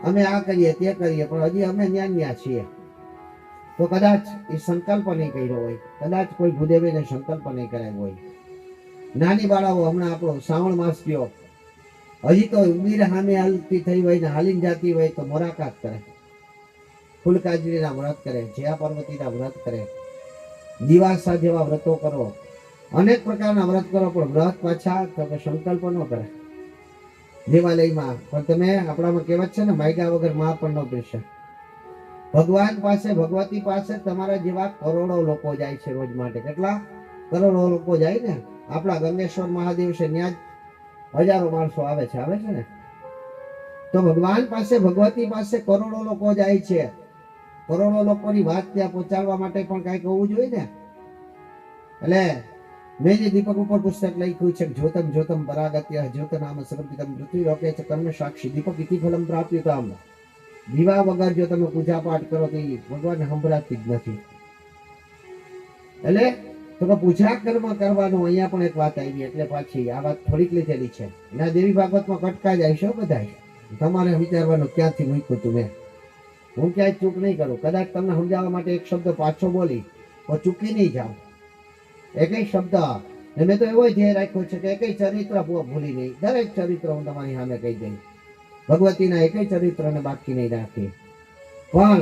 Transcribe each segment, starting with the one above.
અમે આ કરીએ તે કરીએ, પણ હજી અમે ન્યા છીએ. તો કદાચ એ સંકલ્પ નહીં કર્યો હોય, કદાચ કોઈ ભૂદેવીને સંકલ્પ નહીં કરાવ્યો હોય. નાની બાળાઓ હમણાં આપણો શ્રાવણ માસ ગયો, હજી તો ઉમીર સામે હાલતી થઈ હોય ને હાલીને જાતી હોય તો મોરાકાત કરે, ફૂલકાજરીના વ્રત કરે, જયા પાર્વતીના વ્રત કરે, દિવાસા જેવા વ્રતો કરો, અનેક પ્રકારના વ્રત કરો, પણ વ્રત પાછા તમે સંકલ્પ ન કરે દેવાલયમાં. પણ તમે આપણામાં કહેવત છે ને, માયગા વગર માં પણ ન પીરસે. ભગવાન પાસે, ભગવતી પાસે તમારા જેવા કરોડો લોકો જાય છે રોજ માટે. કેટલા કરોડો લોકો જાય ને. આપણા ગંગેશ્વર મહાદેવ છે, ત્યાં હજારો માણસો આવે છે ને. તો ભગવાન પાસે, ભગવતી પાસે કરોડો લોકો જાય છે. કરોડો લોકોની વાત ત્યાં પહોંચાડવા માટે પણ કઈક હોવું જોઈએ ને. એટલે મેં જે દીપક ઉપર પુસ્તક લખ્યું છે, જ્યોતમ જ્યોતમ પરાગત્ય જ્યોત નામ સમર્પિતમ પૃથ્વી લોકે ચ કર્મ સાક્ષી દીપક ઇતિ ફલમ પ્રાપ્યતામ. દીવા વગર જો તમે પૂજા પાઠ કરો તો એ ભગવાનને સંભળાતી જ નથી. એટલે તો પૂજા કર્મ કરવાનું અહીંયા પણ એક વાત આવી, એટલે પાછી આ વાત થોડીક લીધેલી છે. એના દેવી ભાગવતમાં કટકા જાય છે બધા. તમારે વિચારવાનું ક્યાંથી મૂક્યું તું મેં. હું ક્યાંય ચૂક નહીં કરું. કદાચ તમને સમજાવવા માટે એક શબ્દ પાછો બોલી તો ચૂકી નહીં જાઉં. એકય શબ્દ મેં તો એવો ધ્યેય રાખ્યો છે કે એકય ચરિત્ર ભૂલી નહીં. દરેક ચરિત્ર હું તમારી સામે કહી દઈશ. ભગવતીના એકય ચરિત્રને બાકી નહીં રાખી. પણ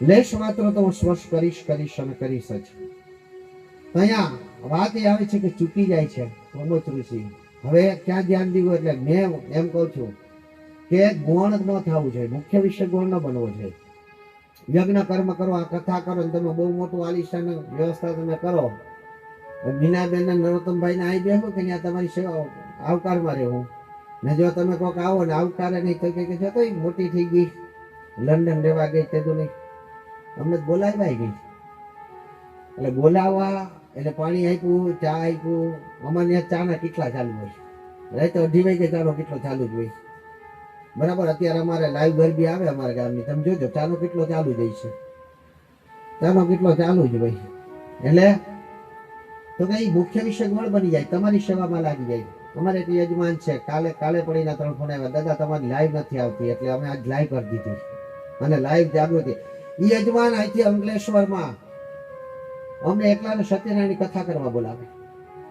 લેશ માત્ર તો હું સ્પર્શ કરીશ અને કરીશ જ. અહીંયા વાત એ આવે છે કે ચૂકી જાય છે પ્રમોદ ઋષિ. હવે ક્યાં ધ્યાન દીધું? એટલે મેં એમ કહું છું કે ગૌણ ન થવું જોઈએ, મુખ્ય વિષય ગૌણ ન બનવો જોઈએ. યજ્ઞ કર્મ કરો, આ કથા કરો, તમે બહુ મોટું આલિશાન વ્યવસ્થા તમે કરો. મીનાબેન ને નરોત્તમભાઈ ને આવી બેસો કે ત્યાં તમારી સેવા આવકારમાં રહેવું. ને જો તમે કોઈક આવો ને આવકારે નહીં તો કે જતો મોટી થઈ ગઈ, લંડન રહેવા ગઈ, તે તો નહીં, અમને બોલાવી ગઈ. એટલે બોલાવવા, એટલે પાણી આપ્યું, ચા આપ્યું. અમારે ત્યાં ચા ના કેટલા ચાલુ હોય, રાતે 2:30 વાગે ચાનો કેટલો ચાલુ જ હોય. બરાબર. અત્યારે અમારે લાઈવ ગરબી આવે અમારા ગામની, તમે જોજો ચાનો કેટલો ચાલુ જ છે, ચાનો કેટલો ચાલુ જ હોય. એટલે તો કઈ મુખ્ય વિષય ગોળ બની જાય, તમારી સેવામાં લાગી જાય. અમારે એક યજમાન છે, કાલે પડીના 3 ફોન આવ્યા, દાદા તમારી લાઈવ નથી આવતી, એટલે અમે આજ લાઈવ કરી દીધી અને લાઈવ જાગૃતિ. એ યજમાન અહીંથી અંકલેશ્વરમાં અમને એકલાને સત્યનારાયણની કથા કરવા બોલાવે.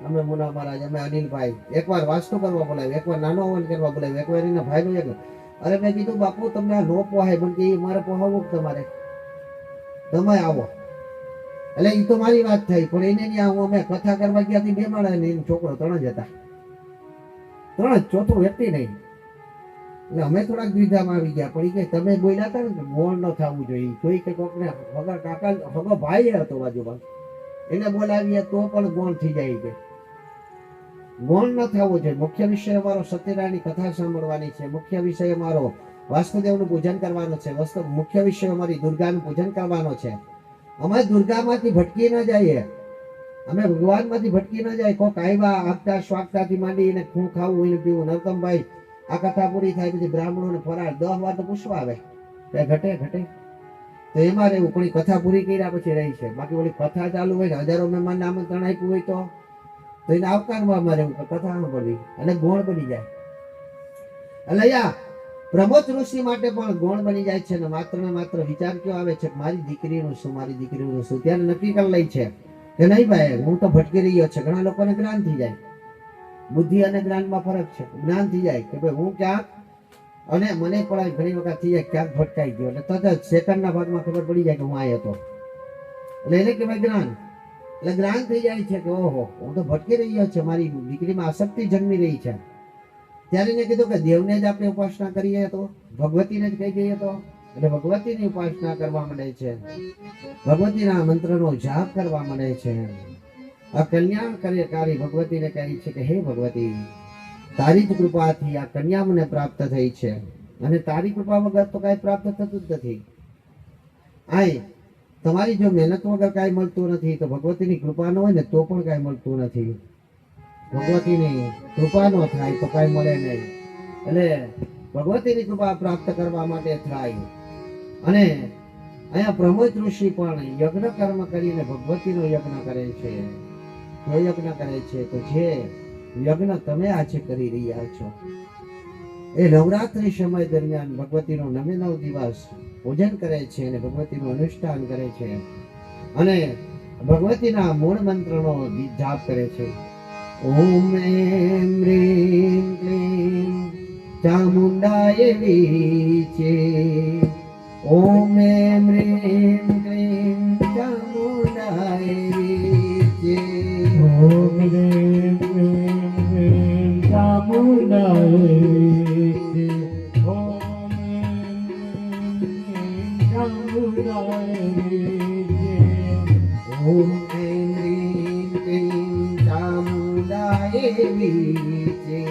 અમે મુના મહારાજ, અમે અનિલભાઈ, એકવાર વાસ્તુ કરવા બોલાવે, એકવાર નાનો હવન કરવા બોલાવે, એકવાર એના ભાઈનો એક. અરે મેં કીધું બાપુ તમને આ નો પોહાય, પણ કે મારે પોહાવું તમારે, તમે આવો. એટલે એ તો મારી વાત થઈ, પણ એને નહીં આવું. અમે કથા કરવા ગયા હતી 2 માણસ ને છોકરો 3 જ હતા, 3 જ, ચોથું વ્યક્તિ નહીં. એટલે અમે થોડાક દ્વિધામાં આવી ગયા. પણ એ કે તમે બોલ્યા હતા ને ગોળ ન થવું જોઈએ, જોઈ કે કોકને વગર કાકા વગર ભાઈ હતો બાજુમાં, એને બોલાવીએ તો પણ ગોળ થઈ જાય. કે ગોળ ન થવું જોઈએ. મુખ્ય વિષય અમારો સત્યનારાયણની કથા સાંભળવાની છે, મુખ્ય વિષય અમારો વાસુદેવનું પૂજન કરવાનું છે, મુખ્ય વિષય અમારી દુર્ગાનું પૂજન કરવાનો છે. અમે દુર્ગામાંથી ભટકી ન જઈએ, અમે ભગવાનમાંથી ભટકી ન જાય. કોક આવ્યા આગતા સ્વાગતાથી માંડી એને ખૂન ખાવું એને પીવું. નરતમભાઈ આ કથા પૂરી થાય પછી બ્રાહ્મણોને ફરાર 10 વાર તો પૂછવા આવે, ઘટે તો એમાં રહેવું. પણ કથા પૂરી કર્યા પછી રહી છે. બાકી ઓલી કથા ચાલુ હોય ને, હજારો મહેમાનને આમંત્રણ આપ્યું હોય તો એને આવકારમાં અમારે રહેવું, કથા સાંભળવી, અને ગોળ બની જાય. એટલે યા પ્રમોદ ઋષિ માટે પણ ગૌણ બની જાય છે. ને માત્ર વિચાર કયો આવે છે, મારી દીકરીનું શું, મારી દીકરીનું શું. ત્યારે નક્કી કરી લે છે કે નહીં ભાઈ હું તો ભટકી રહ્યો છે. ઘણા લોકોને જ્ઞાન થઈ જાય, બુદ્ધિ અને જ્ઞાનમાં ફરક છે. જ્ઞાન થઈ જાય કે ભાઈ હું ક્યાંક, અને મને પણ ઘણી વખત થઈ જાય ક્યાંક ભટકાઈ ગયો, એટલે તરત સેકન્ડના ભાગમાં ખબર પડી જાય કે હું આયો હતો. એટલે એને કહેવાય જ્ઞાન. એટલે જ્ઞાન થઈ જાય છે કે ઓહો હું તો ભટકી રહ્યો છે, મારી દીકરીમાં આસક્તિ જન્મી રહી છે. ત્યારે એને કીધું કે દેવને જ આપણે ઉપાસના કરીએ તો, ભગવતીને જ કહી દઈએ તો. એટલે ભગવતીની ઉપાસના કરવા માંડે છે, ભગવતીના મંત્રનો જાપ કરવા માંડે છે. આ કલ્યાણકારી ભગવતીને કહે છે કે હે ભગવતી, તારી જ કૃપાથી આ કન્યા મને પ્રાપ્ત થઈ છે, અને તારી કૃપા વગર તો કાંઈ પ્રાપ્ત થતું જ નથી. આય તમારી જો મહેનત વગર કાંઈ મળતું નથી, તો ભગવતીની કૃપા ન હોય ને તો પણ કાંઈ મળતું નથી. ભગવતીની કૃપા નો થાય તો કાંઈ મળે નહીં. એટલે ભગવતીની કૃપા પ્રાપ્ત કરવા માટે થાય. અને અહીંયા પ્રમોદ ઋષિ પણ યજ્ઞ કર્મ કરીને ભગવતીનો યજ્ઞ કરે છે. યજ્ઞ કરે છે તો જે યજ્ઞ તમે આજે કરી રહ્યા છો, એ નવરાત્રી સમય દરમિયાન ભગવતીનો 9 દિવસ પૂજન કરે છે અને ભગવતીનું અનુષ્ઠાન કરે છે અને ભગવતીના મૂળ મંત્રનો જાપ કરે છે. ઓમ એમ રીમ ક્લીમ ચામુંડાય વીચે. ઓમ એમ રીમ ક્લીમ ચામુંડાય વીચે. ઓમ રીમ ક્લીમ ચામુંડાય વીચે. ઓમ એમ રીમ ક્લીમ ચામુંડાય વીચે.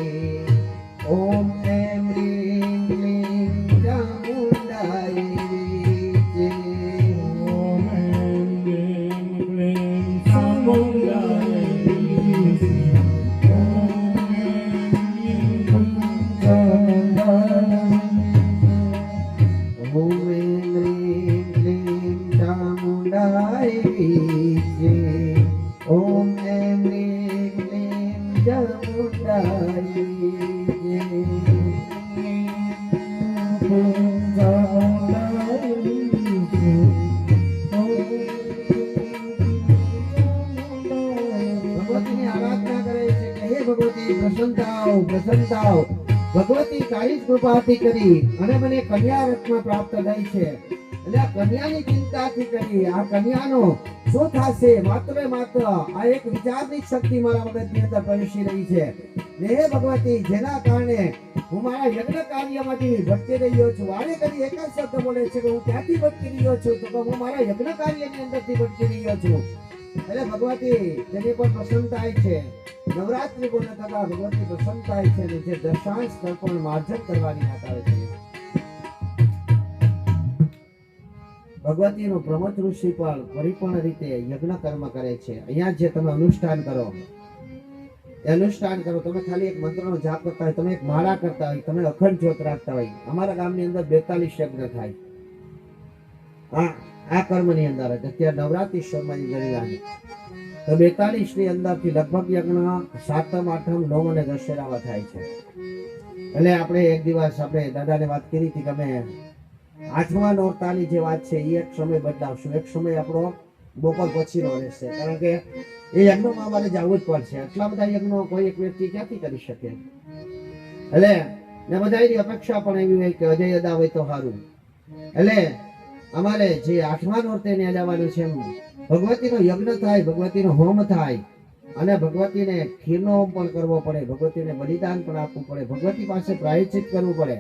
ઓમ એમ રીમ ક્લીમ ચામુંડાય વીચે. ઓમ એમ રીમ ક્લીમ ચામુંડાય વીચે. ઓમ એમ રીમ ક્લીમ ચામુંડાય વીચે. ઓમ એમ રીમ ક્લીમ ચામુંડાય વીચે. ભગવતીની આરાધના કરે છે કે હે ભગવતી પ્રસન્ન થાઓ, પ્રસન્ન થાઓ. ભગવતી કાળી જ કૃપાથી કરી અને મને કન્યા રત્ન પ્રાપ્ત થઈ છે. એટલે આ કન્યાની ચિંતાથી કરી આ કન્યાનો શું થશે માત્ર ને માત્ર આ એક વિચારની શક્તિ મારા મગજની અંદર પ્રવેશી રહી છે. ને હે ભગવતી જેના કારણે હું મારા યજ્ઞ કાર્યમાંથી ભટકી રહ્યો છું. વારે ઘડી એક જ શબ્દ બોલે છે કે હું ક્યાંથી ભટકી રહ્યો છું, તો હું મારા યજ્ઞ કાર્યની અંદરથી ભટકી રહ્યો છું. એટલે ભગવતી તેની પર પ્રસન્ન થાય છે. નવરાત્રિ પૂર્ણ થતા ભગવતી પ્રસન્ન થાય છે અને જે દશાંશ તર્પણ માર્જન કરવાની વાત આવે છે. ભગવતીનું પ્રમથ ઋષિ પણ પરિપૂર્ણ રીતે યજ્ઞ કર્મ કરે છે. અહીંયા જે તમે અનુષ્ઠાન કરો એ અનુષ્ઠાન કરો, તમે ખાલી એક મંત્રનો જાપ કરતા હોય, તમે એક માળા કરતા હોય, તમે અખંડ જ્યોત રાખતા હોય. અમારા ગામની અંદર 42 યજ્ઞ થાય આ કર્મની અંદર. અત્યારે નવરાત્રિ સમયની ગણિયાની તો 42 ની અંદરથી લગભગ યજ્ઞ 7મ 8મ 9મ અને દશેરામાં થાય છે. એટલે આપણે એક દિવસ આપણે દાદાને વાત કરી હતી કે અમે 8મા નોરતાની જે વાત છે એ એક સમય બદલાવશું. એક સમય આપણો બપોર પછીનો રહેશે, કારણ કે એ યજ્ઞમાં અમારે જવું જ પડશે. આટલા બધા યજ્ઞો કોઈ એક વ્યક્તિ ક્યાંથી કરી શકે. એટલે ને બધાની અપેક્ષા પણ એવી હોય કે અજય અદા હોય તો સારું. એટલે અમારે જે 8મા નોરતે ને જવાનું છે, ભગવતીનો યજ્ઞ થાય, ભગવતીનો હોમ થાય અને ભગવતીને ખીરનો હોમ પણ કરવો પડે, ભગવતીને બલિદાન પણ આપવું પડે, ભગવતી પાસે પ્રાયશ્ચિત કરવું પડે,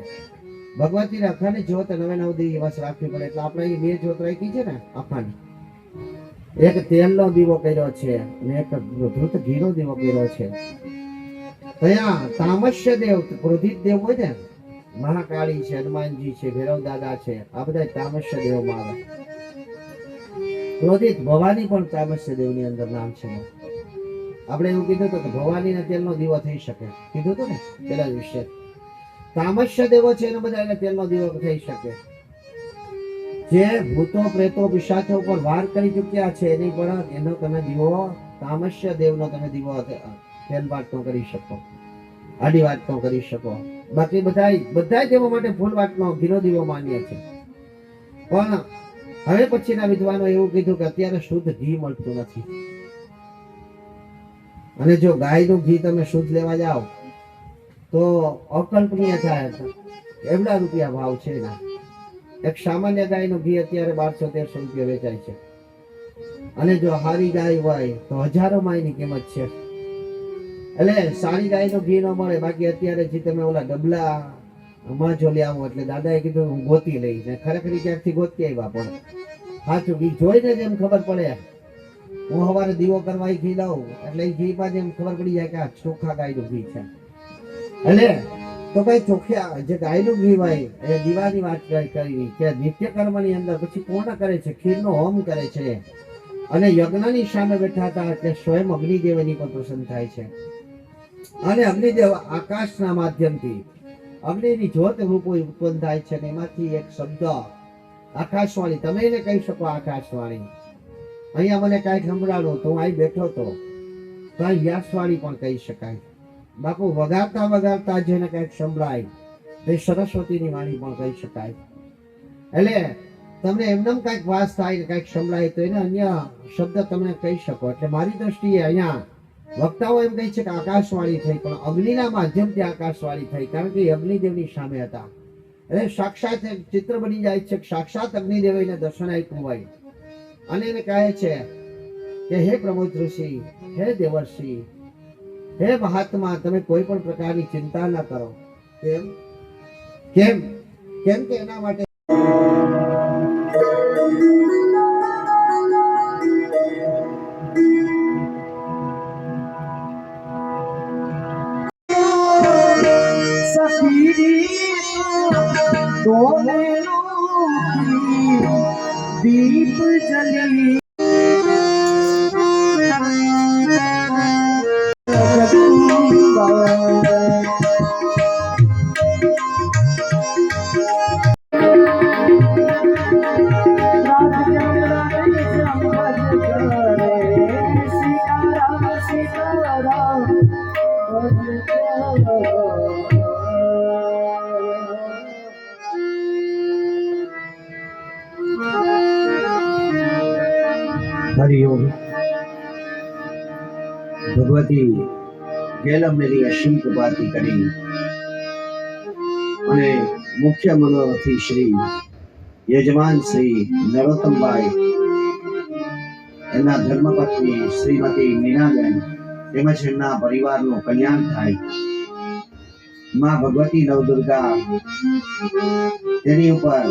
ભગવતીને અખંડ જ્યોત 9 દિવસ રાખવી પડે. એટલે આપણે અહીં 2 જ્યોત રાખી છે ને અખંડ. એક તેલનો દીવો કર્યો છે અને એક ધૃત ઘીનો દીવો કર્યો છે. ત્યાં તામસ્ય દેવ ક્રોધિત દેવ હોય ને, મહાકાળી છે, હનુમાનજી છે, ભૈરવ દાદા છે, આ બધા તામસ્ય દેવમાં આવે. ક્રોધિત ભવાની પણ તામસ્ય દેવની અંદર નામ છે. આપણે એવું કીધું હતું કે ભવાનીને તેલનો દીવો થઈ શકે, કીધું હતું ને પેલા વિશે. તામસ્ય દેવો છે એને બધા એને તેલનો દીવો થઈ શકે. જે ભૂતો પ્રેતો પિશાચો પર વાર કરી ચૂક્યા છે એની પર એનો તમે દીવો, તામસ્ય દેવનો તમે દીવો તેલ વાટનો કરી શકો, આડી વાટનો કરી શકો. બાકી બધા દેવો માટે ફૂલ વાટનો ઘીનો દીવો માન્ય છે. પણ હવે પછીના વિદ્વાનો એવું કીધું કે અત્યારે શુદ્ધ ઘી મળતું નથી, અને જો ગાયનું ઘી તમે શુદ્ધ લેવા જાઓ તો અકલ્પનીય થાય. એવડા રૂપિયા ભાવ છે એના. એક સામાન્ય ગાયનું ઘી અત્યારે 1200-1300 રૂપિયા વેચાય છે, અને જો હારી ગાય હોય તો હજારોમાં એની કિંમત છે. એટલે સારી ગાયનું ઘી ન મળે. બાકી અત્યારે જે તમે ઓલા ડબલા માં જો આવો એટલે દાદાએ કીધું હું ગોતી લઈશ, ને ખરેખર ક્યાંકથી ગોતી આવ્યા. પણ સાચું ઘી જોઈને જ એમ ખબર પડે. હું સવારે દીવો કરવા ઘી લાવું એટલે એ ઘી માં એમ ખબર પડી જાય કે આ ચોખ્ખા ગાયનું ઘી છે. એટલે તો કઈ ચોખ્યા જે ગાયનું ઘી હોય એ દીવાની વાત કરી કે નિત્ય કર્મની અંદર પછી પૂર્ણ કરે છે, ખીરનો હોમ કરે છે, અને યજ્ઞની સામે બેઠા હતા એટલે સ્વયં અગ્નિદેવ એની પર પ્રસન્ન થાય છે. અને અગ્નિદેવ આકાશના માધ્યમથી અગ્નિની જ્યોત રૂપો ઉત્પન્ન થાય છે, અને એમાંથી એક શબ્દ આકાશવાણી, તમે એને કહી શકો આકાશવાણી. અહીંયા મને કાંઈક સંભળાણું તો હું અહીં બેઠો હતો, તો અહીં યશવાણી પણ કહી શકાય. બાપુ વગાડતા વગાડતા જેને કાંઈક સંભળાય એ સરસ્વતીની વાણી પણ કહી શકાય. એટલે તમને એમનેમ કાંઈક વાસ થાય ને કાંઈક સંભળાય તો એને અન્ય શબ્દ તમે કહી શકો. એટલે મારી દ્રષ્ટિએ અહીંયા વક્તાઓ એમ કહે છે કે આકાશવાણી થઈ, પણ અગ્નિના માધ્યમથી આકાશવાણી થઈ, કારણ કે એ અગ્નિદેવની સામે હતા. એટલે સાક્ષાત એક ચિત્ર બની જાય છે કે સાક્ષાત અગ્નિદેવ એને દર્શન આપ્યું હોય અને એને કહે છે કે હે પ્રમોદ ઋષિ, હે દેવર્ષિ, હે મહાત્મા, તમે કોઈ પણ પ્રકારની ચિંતા ના કરો. કેમ કેમ કેમ કે એના માટે દીપ જલી હરિઓમ. ભગવતી ગેલમની અસીમ કૃપાથી કરી અને મુખ્ય મનોરથી શ્રી યજમાન શ્રી નરોત્તમભાઈ, એમના ધર્મપત્ની શ્રીમતી મીનાબેન તેમજ એમના પરિવારનું કલ્યાણ થાય. માં ભગવતી નવદુર્ગા તેની ઉપર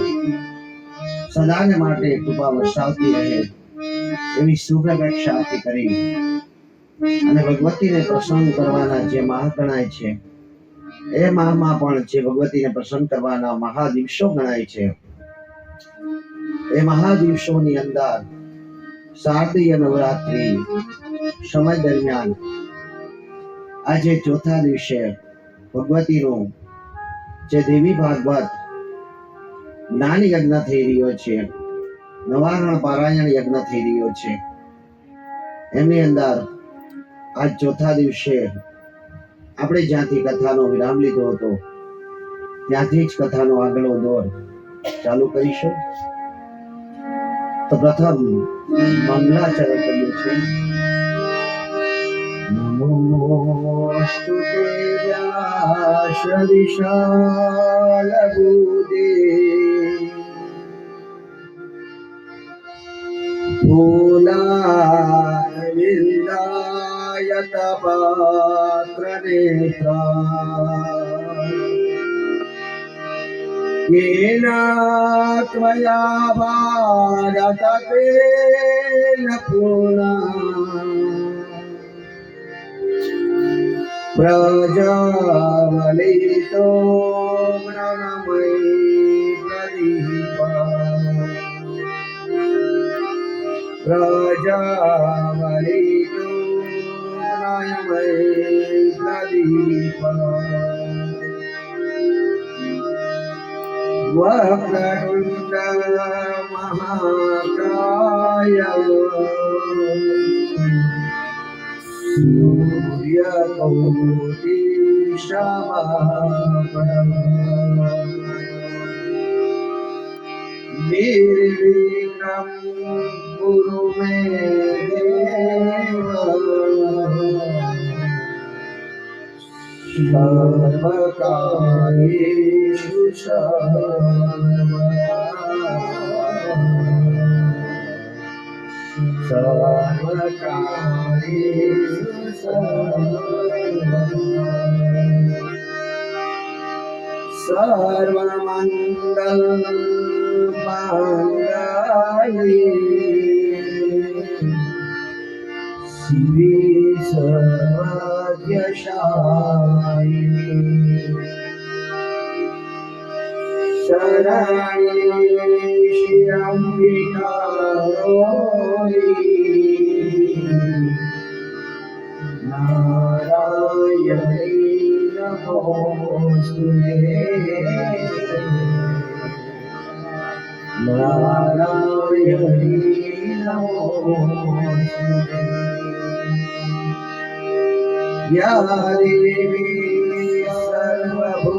સદાને માટે કૃપા વર્ષાવતી રહે એવી શુભ અપેક્ષાથી કરી અને ભગવતીને પ્રસન્ન કરવાના જે માહ ગણાય છે એ માહમાં પણ જે ભગવતીને પ્રસન્ન કરવાના મહાદિવસો ગણાય છે એ મહાદિવસોની અંદર શારદીય નવરાત્રી સમય દરમિયાન આજે ચોથા દિવસે ભગવતીનું જે દેવી ભાગવત જ્ઞાન યજ્ઞ થઈ રહ્યો છે, નવારણ પારાયણ યજ્ઞ થઈ રહ્યો છે, એમની અંદર આજ ચોથા દિવસે આપણે જ્યાંથી કથાનો વિરામ લીધો હતો ત્યાંથી જ કથાનો આગળનો દોર ચાલુ કરીશું. તો પ્રથમ મંગલાચરણ કર્યું છે. નમોસ્તુ તે વ્યાસ વિશાલ બુદ્ધિ ભૂલા વિંદાયત પાત્ર નેત્રા येना त्वया भारत तेन पूर्णा प्रजावलितो मृणमयी प्रदीपा प्रजावलितो मृणमयी प्रदीपा वक्रतुण्ड महाकाय सूर्यकोटि समप्रभ निर्विघ्नं कुरु मे देव सर्वकार्येषु सर्वमङ्गल माङ्गल्ये शिवे सर्वज्ञशायिनी शरण्ये श्रियम्बिका नारायणी नमोस्तुते नारायणी नमोस्तुते या देवी सर्वभूतेषु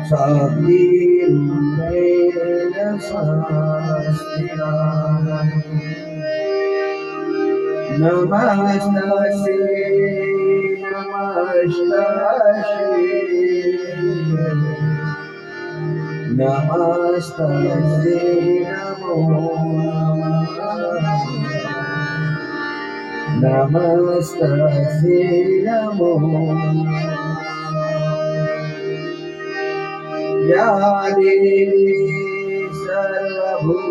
शक्तिरूपेण संस्थिता नमस्तस्यै नमस्तस्यै नमो नमस्तस्यै नमो या देवी सर्वभूतेषु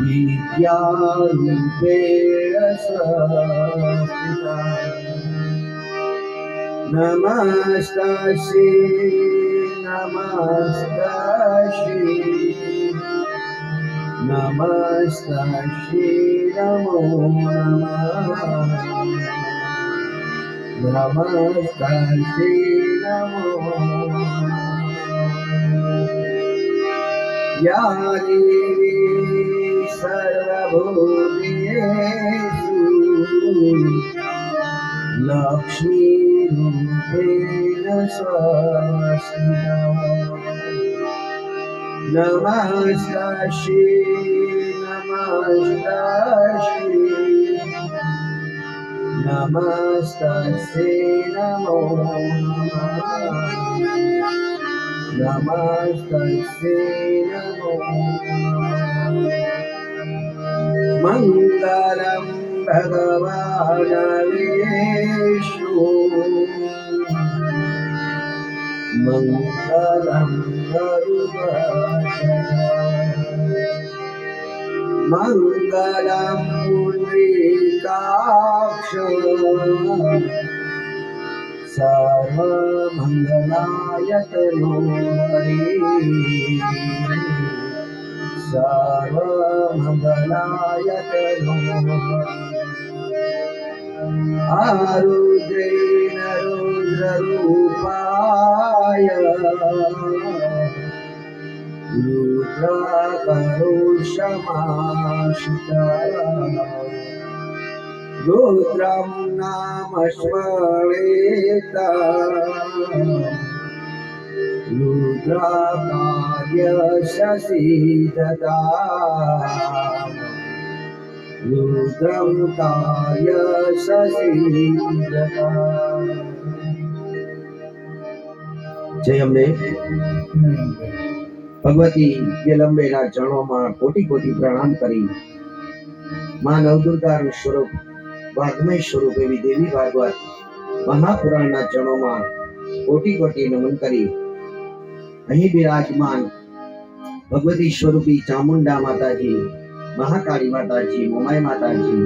विद्यारूपेण संस्थिता नमस्तस्यै नमस्तस्यै नमस्तस्यै नमो नमस्तस्यै नमो या देवी सर्वभूतेषु लक्ष्मीरूपेण संस्थिता नमस्तस्यै नमस्तस्यै नमो नमस्तस्यै नमो मङ्गलं भगवान् विष्णु मङ्गलं गरुडध्वज मङ्गलं पुण्डरीकाक्ष सर्वमङ्गलाय तनो सर्वमङ्गलाय तनो आरुद्रेण रुद्ररूपाय रुद्राकरोषमाश्रिता रुद्रं नाम श्वरेता रुद्राकार्य शशिदता रुद्रं कार्य शशिदता जय अम्बे भगवती विलंबेना चरणों में कोटि कोटि प्रणाम करी मां नवदुर्गा स्वरूप वाग्मय स्वरूप एवं देवी भागवत महापुराण चरणों में कोटि कोटि नमन करी अहीं विराजमान भगवती स्वरूपी चामुंडा माताजी महाकाली माताजी मोमाई माताजी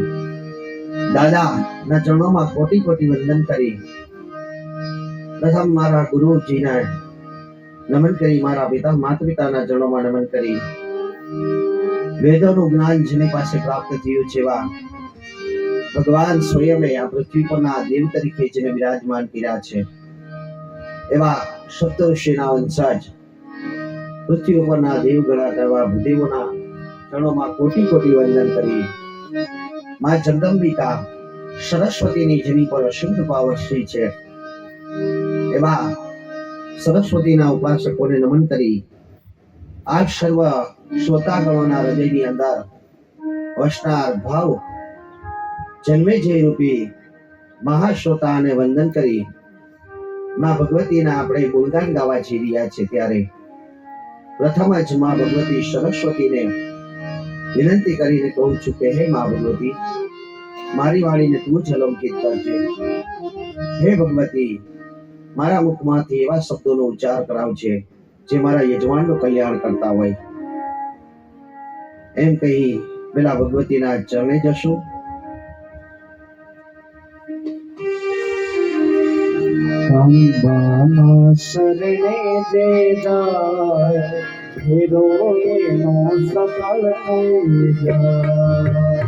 दादा ना चरणों में कोटि कोटि वंदन करी प्रथम मारा गुरुजी ने नमन करी मारा पिता माता पिता ना चरणों में नमन करी वेदों ज्ञान जेनी पासे प्राप्त थयुं छे एवा भगवान स्वयं आ पृथ्वी परना देव तरीके जेने विराजमान कर्या छे एवा सप्तऋषिना वंशज पृथ्वी परना देव गणाता एवा भूदेवोना चरणों में कोटि कोटि वंदन करी मां जगदंबिका सरस्वतीनी जेनी पर असिंत पावर्षी छे एवा सरस्वतीना उपासकोने नमन करी आज सर्व श्रोतागणोना हृदयनी अंदर वसनार भाव जन्मे जय रूपी महाश्रोताने वंदन करी मां भगवतीना आपणे गुणगान गावा जई रह्या छे त्यारे प्रथम ज मां भगवती सरस्वतीने विनंती करीने कहूं छुं के हे मां भगवती मारी वाणीने तू ज अलंकित करजे हे भगवती मारा मुखमांथी एवा शब्दोनो उच्चार करावजे जे मारा यजमानનું કલ્યાણ કરતા હોય એમ કહી પેલા ભગવતીના ચરણે જશું અંબાના શરણે જે જાય ફેરો એનો સફળ થઈ જાય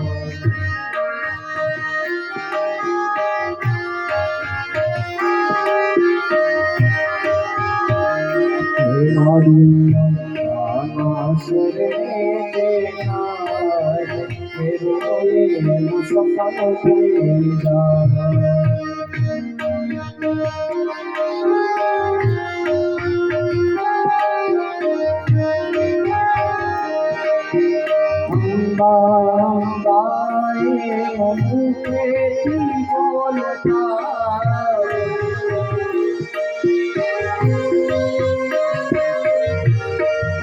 મારી અંબાના શરણે જે જાય ફેરો એનો સફળ થઈ જાય મુખેથી બોલતા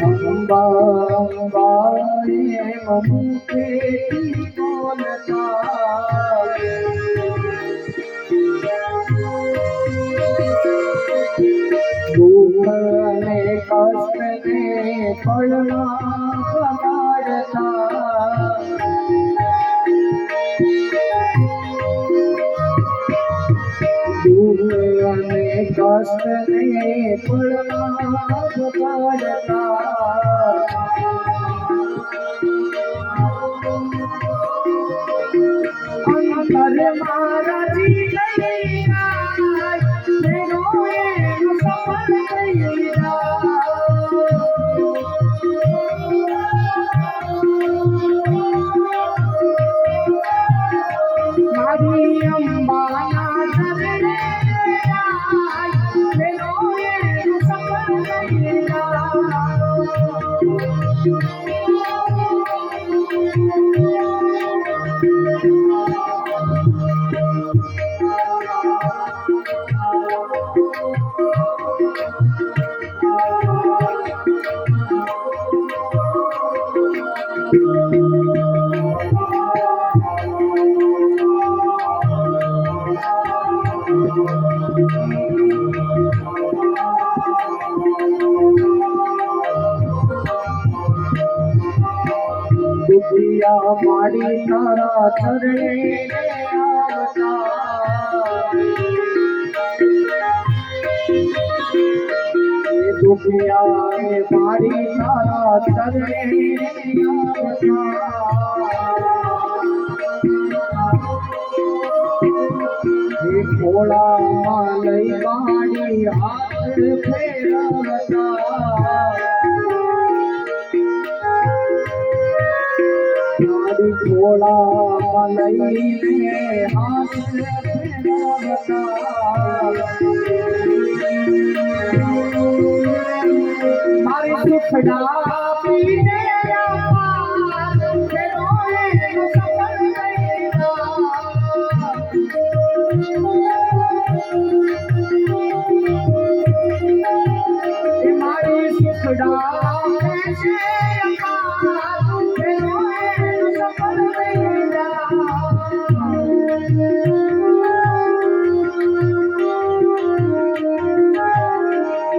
અંબા અંબાએ મુખેથી બોલતા દુઃખ અને કષ્ટને પળમાં ભગાડતા દુઃખ અને કષ્ટને પળમાં ભગાડતા અંતર મારા જીવન મારી અંબાના ચરણે મેરો સફળ દુનિયા મારી તારા ચરણે આવતા દુનિયા મારી તારા ચરણે આવતા ખોળામાં લઈ મારી હાથ ફેરવતા મારી ખોળામાં લઈને હાથ ફેરવતા મારી સુખડા પીને મારી સુખડા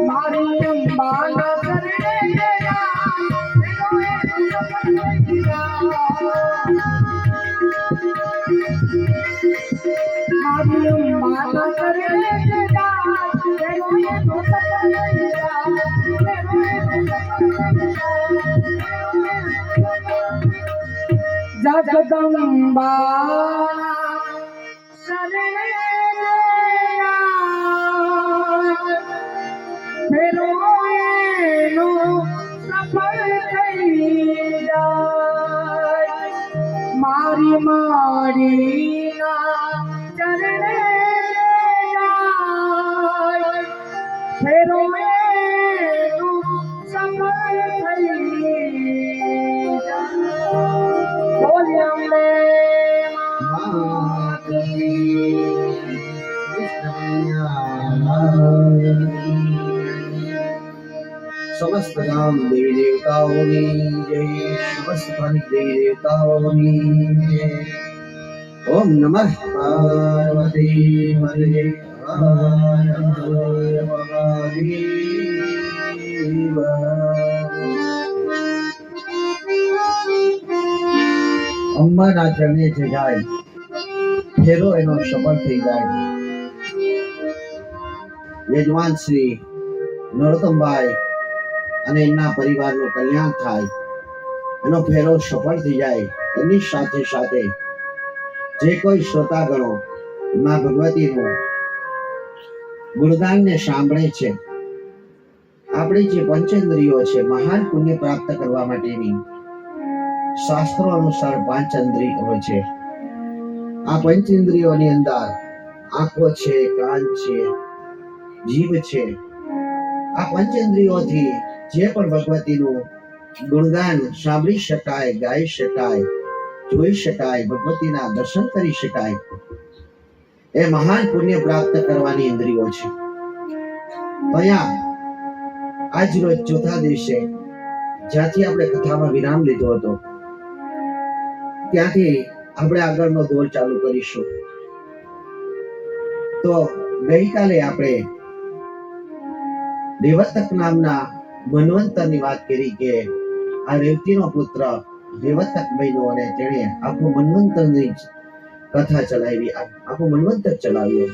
મારી અંબાના ચરણે મારી અંબાના ચરણે જગદંબા શરણે ફેરો એનો સફળ થઈ જાય મારી મારીના ચરણે જાય ફેરો એનો સફળ થઈ જાય બોલ્યા समस्त नाम देवी देवताओं जय समस्त स्थानिक देवी देवताओं जय ओम नमः पार्वती पतये हर हर महादेव અંબાના ચરણે જે જાય ફેરો એનો સફળ થઈ જાય યજમાન શ્રી નરોત્તમભાઈ અને એમના પરિવારનું કલ્યાણ થાય એનો ફેરો સફળ થઈ જાય એની સાથે સાથે જે કોઈ શ્રોતાગણો માં ભગવતીનું ગુણગાનને સાંભળે છે આપણી જે પંચેન્દ્રિયો છે મહાન પુણ્ય પ્રાપ્ત કરવા માટેની શાસ્ત્રો અનુસાર પાંચેન્દ્રિયો છે આ પંચેન્દ્રિયોની અંદર આંખો છે કાન છે જીભ છે આ પંચેન્દ્રિયોથી જે પણ ભગવતીનું ગુણગાન સાંભળી શકાય ગાઈ શકાય જોઈ શકાય, ભગવતીના દર્શન કરી શકાય, એ મહાન પુણ્ય પ્રાપ્ત કરવાની ઇન્દ્રિયો છે. તો અહીંયા આજ રોજ ચોથા દિવસે જ્યાંથી આપણે કથામાં વિરામ લીધો હતો ત્યાંથી આપણે આગળનો દોર ચાલુ કરીશું. તો ગઈકાલે આપણે દેવતક નામના મન્વંતરની વાત કરી કે આ રેવતીનો પુત્ર દેવતક બન્યો અને તેણે આખું મન્વંતરની કથા ચલાવી, આખું મન્વંતર ચલાવ્યો.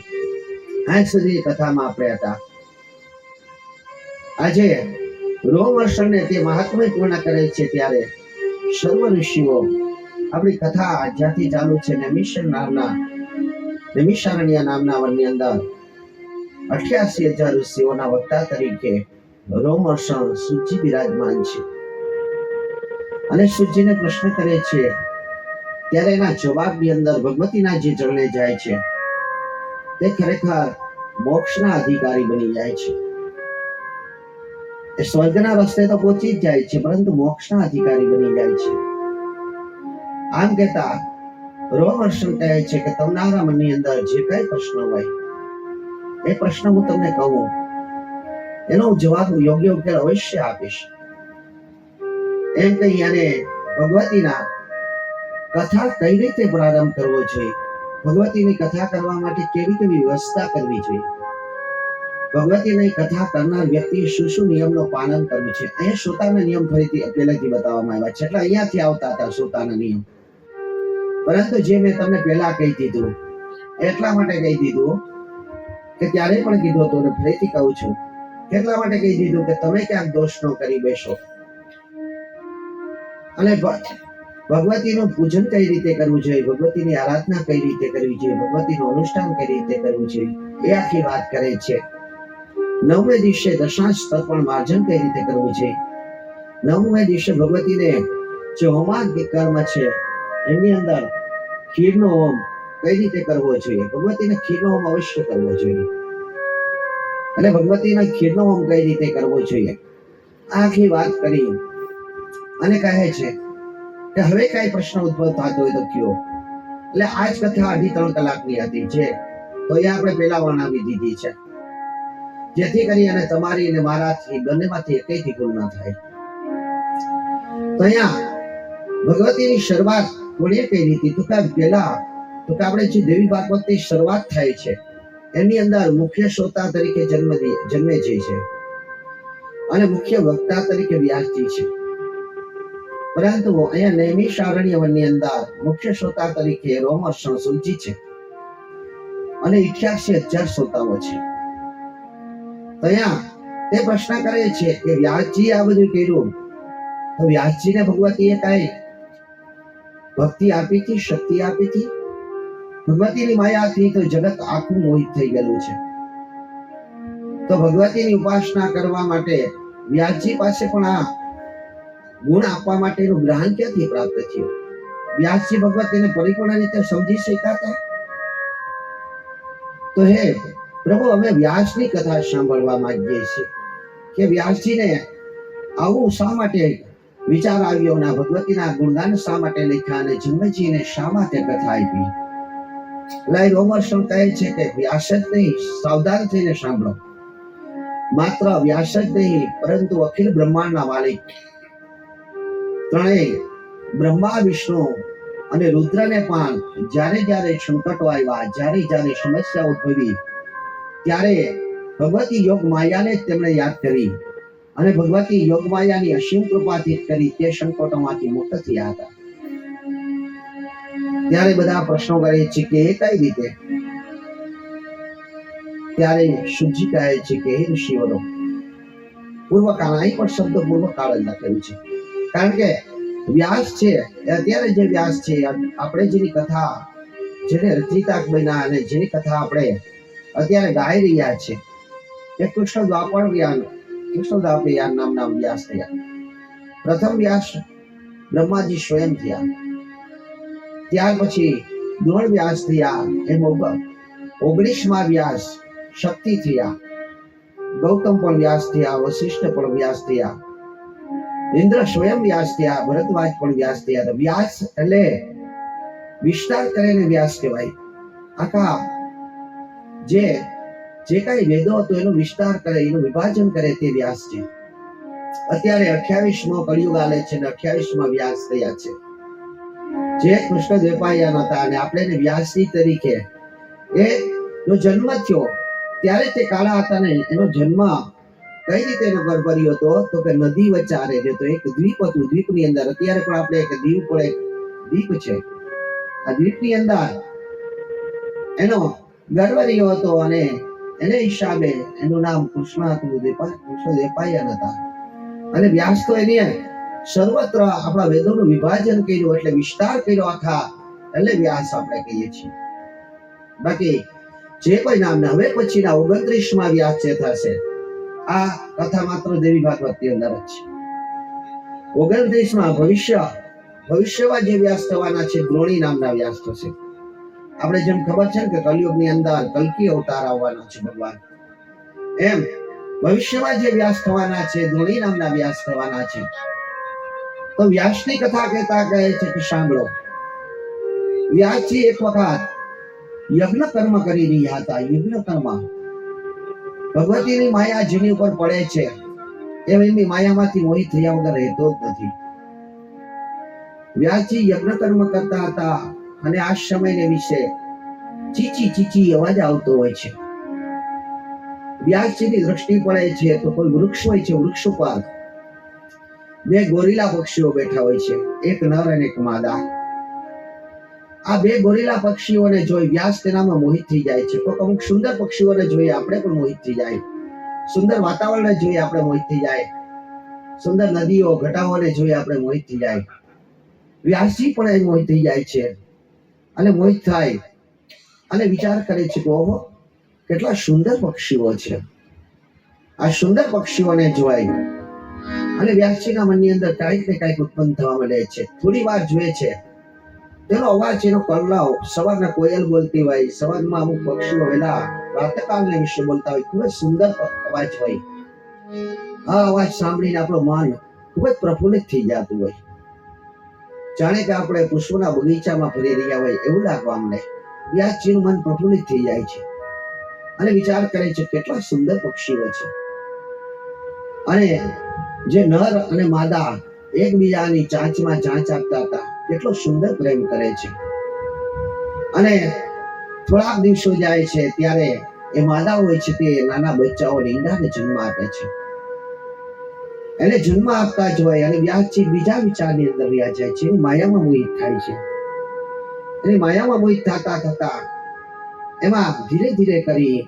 આજ સુધી કથામાં આપણે હતા. આજે રોમહર્ષણને તે મહાત્મ્ય પૂર્ણ કરે છે ત્યારે સર્વ ઋષિઓ આપણી કથા જ્યાંથી ચાલુ છે નૈમિષારણ્ય નામના વનની અંદર 88,000 ઋષિઓના વક્તા તરીકે રોમહર્ષણ સૂજી બિરાજમાન છે. અને સૂજીને પ્રશ્ન કરે છે ત્યારે એના જવાબની અંદર ભગવતીના જે ચરણે જાય છે તે ખરેખર મોક્ષના અધિકારી બની જાય છે. એ સ્વર્ગના રસ્તે તો પહોંચી જ જાય છે પરંતુ મોક્ષના અધિકારી બની જાય છે. આમ કહેતા રોમહર્ષણ કહે છે કે તમારા મનની અંદર જે કઈ પ્રશ્ન હોય એ પ્રશ્ન હું તમને કહું, એનો જવાબ યોગ્ય ઉકેલ અવશ્ય આપીશ. એમ કહી અને ભગવતીના કથા કઈ રીતે પ્રારંભ કરવો જોઈએ, ભગવતીની કથા કરવા માટે કેવી કેવી વ્યવસ્થા કરવી જોઈએ, ભગવતીની કથા કરનાર વ્યક્તિ શું શું નિયમનું પાલન કરવું છે. અહીંયા શ્રોતાના નિયમ ફરીથી પહેલેથી બતાવવામાં આવ્યા છે, એટલે અહીંયાથી આવતા હતા શ્રોતાના નિયમ. પરંતુ જે મેં તમને પહેલા કહી દીધું એટલા માટે કહી દીધું કે ત્યારે પણ કીધું હતું અને ફરીથી કહું છું, કેટલા માટે કહી દીધું કે તમે ક્યાંક દોષ ન કરી બેસો. અને ભગવતીનું પૂજન કઈ રીતે કરવું જોઈએ, ભગવતીની આરાધના કઈ રીતે કરવી જોઈએ, ભગવતીનું અનુષ્ઠાન કઈ રીતે કરવું જોઈએ, એ આખી વાત કરે છે. 9મે દિવસે દશાંશ તર્પણ માર્જન કઈ રીતે કરવું જોઈએ, 9મે દિવસે ભગવતીને જે હોમાદિ કર્મ છે એની અંદર ખીરનો હોમ કઈ રીતે કરવો જોઈએ, ભગવતીને ખીરનો હોમ અવશ્ય કરવો જોઈએ. અને ભગવતીને ખીરનો હોમ કઈ રીતે કરવો જોઈએ આખી વાત કરી અને કહે છે કે હવે કઈ પ્રશ્ન ઉદ્ભવ થતો હોય તો કયો. એટલે આ જ કથા 3.5 કલાકની હતી છે, તો એ આપણે પહેલા વર્ણવી દીધી છે, જેથી કરી અને તમારી અને મારાથી બંનેમાંથી એકઈથી ભૂલ ન થાય. તો અહીંયા ભગવતીની શરૂઆત કોણે કરી હતી તો કે પહેલા તો કે આપણે જે દેવી ભાગવતની શરૂઆત થાય છે એની અંદર મુખ્ય શ્રોતા તરીકે જન્મે છે અને મુખ્ય વક્તા તરીકે વ્યાસજી છે. પરંતુ અહીંયા નૈમિષારણ્ય વનની અંદર મુખ્ય શ્રોતા તરીકે રોમહર્ષણ સૂજી છે અને 88,000 શ્રોતાઓ છે. તો અહીંયા તે પ્રશ્ન કરે છે કે વ્યાસજી આ બધું કર્યું તો વ્યાસજીને ભગવતીએ કઈ ભક્તિ આપી હતી, શક્તિ આપી હતી? ભગવતીની માયાથી તો જગત આખું મોહિત થઈ ગયેલું છે. તો ભગવતીની ઉપાસના કરવા માટે વ્યાસજી પાસે પણ આ ગુણ આપવા માટેનું જ્ઞાન ક્યાંથી પ્રાપ્ત થયું? વ્યાસજી ભગવતીને પરિપૂર્ણ રીતે સમજી શક્યા? તો હે પ્રભુ, અમે વ્યાસની કથા સાંભળવા માંગીએ છીએ કે વ્યાસજીને આવું શા માટે વિચાર આવ્યો, ના ભગવતીના ગુણગાન શા માટે લખ્યા અને જન્મજીને શા માટે કથા આપી? લાઈ રોમહર્ષણ કહે છે કે વ્યાસ જ નહીં, સાવધાન થઈને સાંભળો. માત્ર વ્યાસ જ નહીં પરંતુ અખિલ બ્રહ્માંડના માલિક ત્રણેય બ્રહ્મા, વિષ્ણુ અને રુદ્રને પણ જ્યારે જ્યારે સંકટો આવ્યા, જ્યારે જ્યારે સમસ્યા ઉદ્ભવી ત્યારે ભગવતી યોગ માયાને જ તેમણે યાદ કરી અને ભગવતી યોગ માયાની અસીમ કૃપાથી કરી તે સંકટોમાંથી મુક્ત થયા હતા. ત્યારે બધા પ્રશ્નો કરે છે કે એ કઈ રીતે? ત્યારે શુજી કહે છે કે હે ઋષિવરો, પૂર્વકાળ, અહીં પણ શબ્દ પૂર્વકાળ જ લખેલું છે, કારણ કે વ્યાસ છે અત્યારે જે વ્યાસ છે આપણે જેની કથા જેને રચયિતા બન્યા અને જેની કથા આપણે અત્યારે ગાઈ રહ્યા છે એ કૃષ્ણ દ્વાપર નામના વ્યાસ થયા. પ્રથમ વ્યાસ બ્રહ્માજી સ્વયં થયા, ત્યાર પછી દ્રોણ વ્યાસ થયા, એમ 19મા વ્યાસ શક્તિ થયા, ગૌતમ પણ વ્યાસ થયા, વશિષ્ઠ પણ વ્યાસ થયા, ઇન્દ્ર સ્વયં વ્યાસ થયા, ભરદ્વાજ પણ વ્યાસ થયા. વ્યાસ એટલે વિસ્તાર કરીને વ્યાસ કહેવાય. આખા જે જે કાંઈ વેદો હતો એનો વિસ્તાર કરે, એનું વિભાજન કરે તે વ્યાસ છે. અત્યારે 28મો કળિયુગ આલે છે ને 28માં વ્યાસ થયા છે. જે કૃષ્ણ દ્વૈપાયન હતા અને આપણે એને વ્યાસજી તરીકે એ નો જન્મ થયો ત્યારે તે કાળા હતા ને એનો જન્મ કઈ રીતે એનો ગર્ભ રહ્યો હતો તો કે નદી વચ્ચે આરે રહેતો. એક દ્વીપ હતું, દ્વીપની અંદર અત્યારે પણ આપણે એક દીવ પર એક દ્વીપ છે. આ દ્વીપની અંદર એનો ગર્ભ રહ્યો હતો અને એને હિસાબે એનું નામ કૃષ્ણ હતું, કૃષ્ણ દ્વૈપાયન હતા. અને વ્યાસ તો એને સર્વત્ર આપણા વેદોનું વિભાજન કર્યું એટલે વિસ્તાર કર્યો આખા, એટલે વ્યાસ આપણે કહીએ છીએ. બાકી જે કોઈ નામ હવે પછીના 29માં વ્યાસ જે થશે આ કથા માત્ર દેવી ભાગવતની અંદર જ છે. 29માં ભવિષ્યમાં જે વ્યાસ થવાના છે દ્રોણી નામના વ્યાસ થશે. આપણે જેમ ખબર છે કે કલયુગની અંદર કલ્કી અવતાર આવવાના છે ભગવાન, એમ ભવિષ્યમાં જે વ્યાસ થવાના છે દ્રોણી નામના વ્યાસ થવાના છે. તો વ્યાસની કથા કહેતા કહે છે કે સાંભળો, વ્યાસજી એક વખત યજ્ઞ કર્મ કરી રહ્યા હતા. યજ્ઞ કર્મ ભગવતીની માયા જેની ઉપર પડે છે એમની માયામાંથી મોહિત થયા વગર રહેતો જ નથી. વ્યાસજી યજ્ઞ કર્મ કરતા હતા અને આ સમયને વિશે ચીચી ચીચી અવાજ આવતો હોય છે. વ્યાસજીની દ્રષ્ટિ પડે છે તો કોઈ વૃક્ષ હોય છે, વૃક્ષ ઉપર બે ગોરીલા પક્ષીઓ બેઠા હોય છે, એક નર અને એક માદા. આ બે ગોરીલા પક્ષીઓને જોઈ વ્યાસ તેનામાં મોહિત થઈ જાય છે. કોઈક અમુક સુંદર પક્ષીઓને જોઈએ આપણે પણ મોહિત થઈ જાય, સુંદર વાતાવરણને જોઈએ આપણે મોહિત થઈ જાય, સુંદર નદીઓ ઘટાઓને જોઈએ આપણે મોહિત થઈ જાય. વ્યાસજી પણ એ મોહિત થઈ જાય છે અને મોહિત થાય અને વિચાર કરે છે કે ઓહો કેટલા સુંદર પક્ષીઓ છે. આ સુંદર પક્ષીઓને જોઈ અને વ્યાસજીના મનની અંદર કાંઈક ને કાંઈક ઉત્પન્ન થવા માંડે છે. થોડી વાર જોઈએ છે તેનો અવાજ, એનો કલરવ, સવારના કોયલ બોલતી હોય, સવારમાં અમુક પક્ષીઓ વહેલા પ્રાતઃકાળને વિશે બોલતા હોય, ખૂબ જ સુંદર અવાજ હોય. આ અવાજ સાંભળીને આપણો મન ખૂબ જ પ્રફુલ્લિત થઈ જતું હોય, જાણે કે આપણે પુષ્પના બગીચામાં ફરી રહ્યા હોય એવું લાગવા માંડે. વ્યાસજીનું મન પ્રફુલ્લિત થઈ જાય છે અને વિચાર કરે છે કેટલા સુંદર પક્ષીઓ છે. અને જે નર અને માદા એકબીજાની ચાંચમાં ચાંચ આપતા હતા, કેટલો સુંદર પ્રેમ કરે છે. અને થોડાક દિવસો જાય છે ત્યારે એ માદા હોય છે તે નાના બચ્ચાઓને ઈંડાને જન્મ આપે છે. એને જન્મ આપતા જ હોય અને વ્યાસજી બીજા વિચારની અંદર રહ્યા જાય છે, એની માયામાં મોહિત થાય છે. એની માયામાં મોહિત થતા થતા એમાં ધીરે ધીરે કરી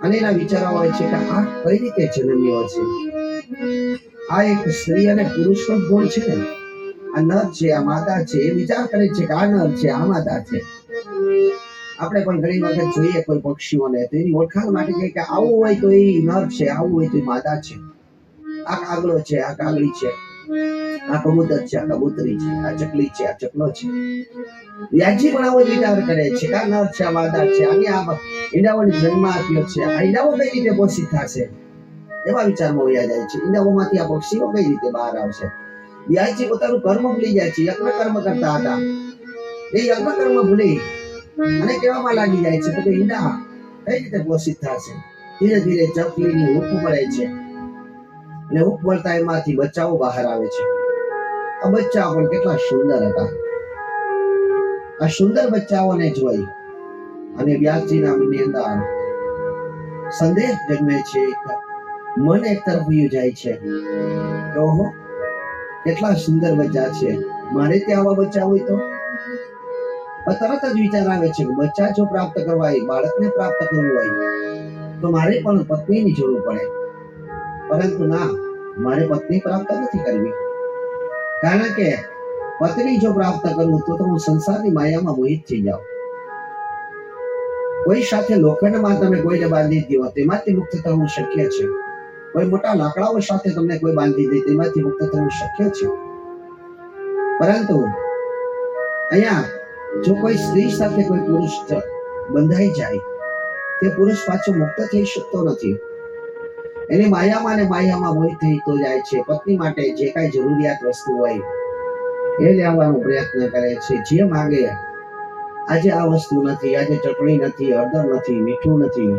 અને એના વિચારો હોય છે કે આ કઈ રીતે જન્મ્યો છે, આ એક સ્ત્રી અને પુરુષનો ગુણ છે ને, આ નર છે આ માદા છે. એ વિચાર કરે છે કે આ નર છે આ માદા છે. આપણે પણ ઘણી વખત જોઈએ કોઈ પક્ષીઓને તો એની ઓળખાણ માટે કહે કે આવું હોય તો એ નર છે, આવું હોય તો એ માદા છે, આ કાગડો છે આ કાગડી છે, આ કબૂતર છે આ કબૂતરી છે, આ ચકલી છે આ ચકલો છે. વ્યાસજી પણ આવો જ વિચાર કરે છે કે આ નર છે આ માદા છે, આને આ ઈંડાઓને જન્મ આપ્યો છે, આ ઈંડાઓ કઈ રીતે પોષિત થશે, એવા વિચારમાં વયા જાય છે. ઈંડાઓમાંથી આ પક્ષીઓ કઈ રીતે બહાર આવશે. વ્યાસજી પોતાનું કર્મ ભૂલી જાય છે, યજ્ઞ કર્મ કરતા હતા. એ યજ્ઞ કર્મ ભૂલી અને કહેવામાં લાગી જાય છે કે ઈંડા કઈ રીતે પોષિત થશે. ધીરે ધીરે ચકલીની હૂંફ મળે છે અને હૂંફ મળતા એમાંથી બચ્ચાઓ બહાર આવે છે. આ બચ્ચા પણ કેટલા સુંદર હતા. આ સુંદર બચ્ચાઓને જોઈ અને વ્યાસજીના મનની અંદર સંદેશ જન્મે છે, મન એક તરફ વયું જાય છે કે ઓહો કેટલા સુંદર બચ્ચા છે, મારે ત્યાં આવા બચ્ચા હોય તો. તરત જ વિચાર આવે છે કે બચ્ચા જો પ્રાપ્ત કરવા હોય, બાળકને પ્રાપ્ત કરવું હોય તો મારે પણ પત્નીની જરૂર પડે. પરંતુ ના, મારે પત્ની પ્રાપ્ત નથી કરવી, કારણ કે પત્ની જો પ્રાપ્ત કરવું તો હું સંસારની માયામાં મોહિત થઈ જાઉં. કોઈ સાથે લોખંડમાં તમે કોઈને બાંધી દો તેમાંથી મુક્ત થવું શક્ય છે, કોઈ મોટા લાકડાઓ સાથે તમને કોઈ બાંધી દે તેમાંથી મુક્ત થવું શક્ય છે. પરંતુ અહીંયા જો કોઈ સ્ત્રી સાથે કોઈ પુરુષ બંધાઈ જાય તે પુરુષ પાછો મુક્ત થઈ શકતો નથી. એની માયામાં ને માયામાં મોહિત થતો જાય છે. પત્ની માટે જે કાંઈ જરૂરિયાત વસ્તુ હોય એ લેવાનો પ્રયત્ન કરે છે, જે માંગે આજે આ વસ્તુ નથી, આજે ચટણી નથી, હળદર નથી, મીઠું નથી,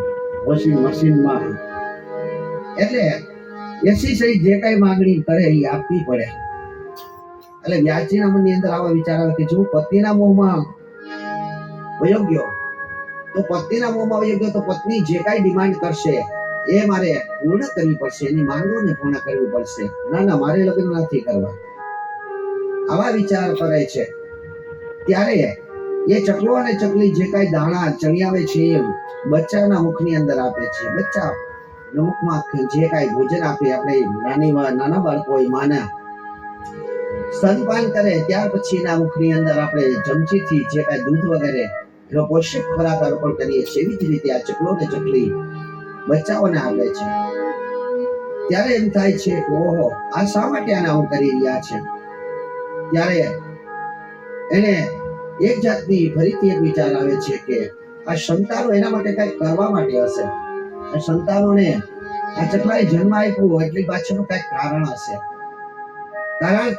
વોશિંગ મશીનમાં. એટલે એસી સહિત જે કઈ માંગણી કરે એ આપવી પડે. એટલે વ્યાસજીના મનની અંદર આવા વિચાર આવે કે જો પત્નીના મોહમાં વયો ગયો તો પત્નીના મોહમાં વયો ગયો તો પત્ની જે કાંઈ ડિમાન્ડ કરશે એ મારે પૂર્ણ કરવી પડશે, એની માંગોને પૂર્ણ કરવી પડશે. ના ના, મારે લગ્ન નથી કરવા. આવા વિચાર કરે છે. ત્યારે એ ચકલો અને ચકલી જે કાંઈ દાણા ચણ્યાવે છે એ બચ્ચાના મુખની અંદર આપે છે. બચ્ચા મુખમાં જે કાંઈ ભોજન આપે, આપણે નાના બાળકો હોય માના સ્તનપાન કરે ત્યાર પછી એના મુખની અંદર આપણે ચમચીથી જે કાંઈ દૂધ વગેરે એનો પૌષ્ટિક ખોરાક અર્પણ કરીએ છીએ. એવી જ રીતે આ ચકલો ને ચકલી બચ્ચાઓને આપે છે. ત્યારે એમ થાય છે કે ઓહો, આ શા માટે આને આવું કરી રહ્યા છે? ત્યારે એને એક જાતની ફરીથી એક વિચાર આવે છે કે આ સંતાનો એના માટે કઈ કરવા માટે હશે. આ સંતાનોને આ ચકલાએ જન્મ આપ્યો એટલી પાછળનું કઈક કારણ હશે. કારણ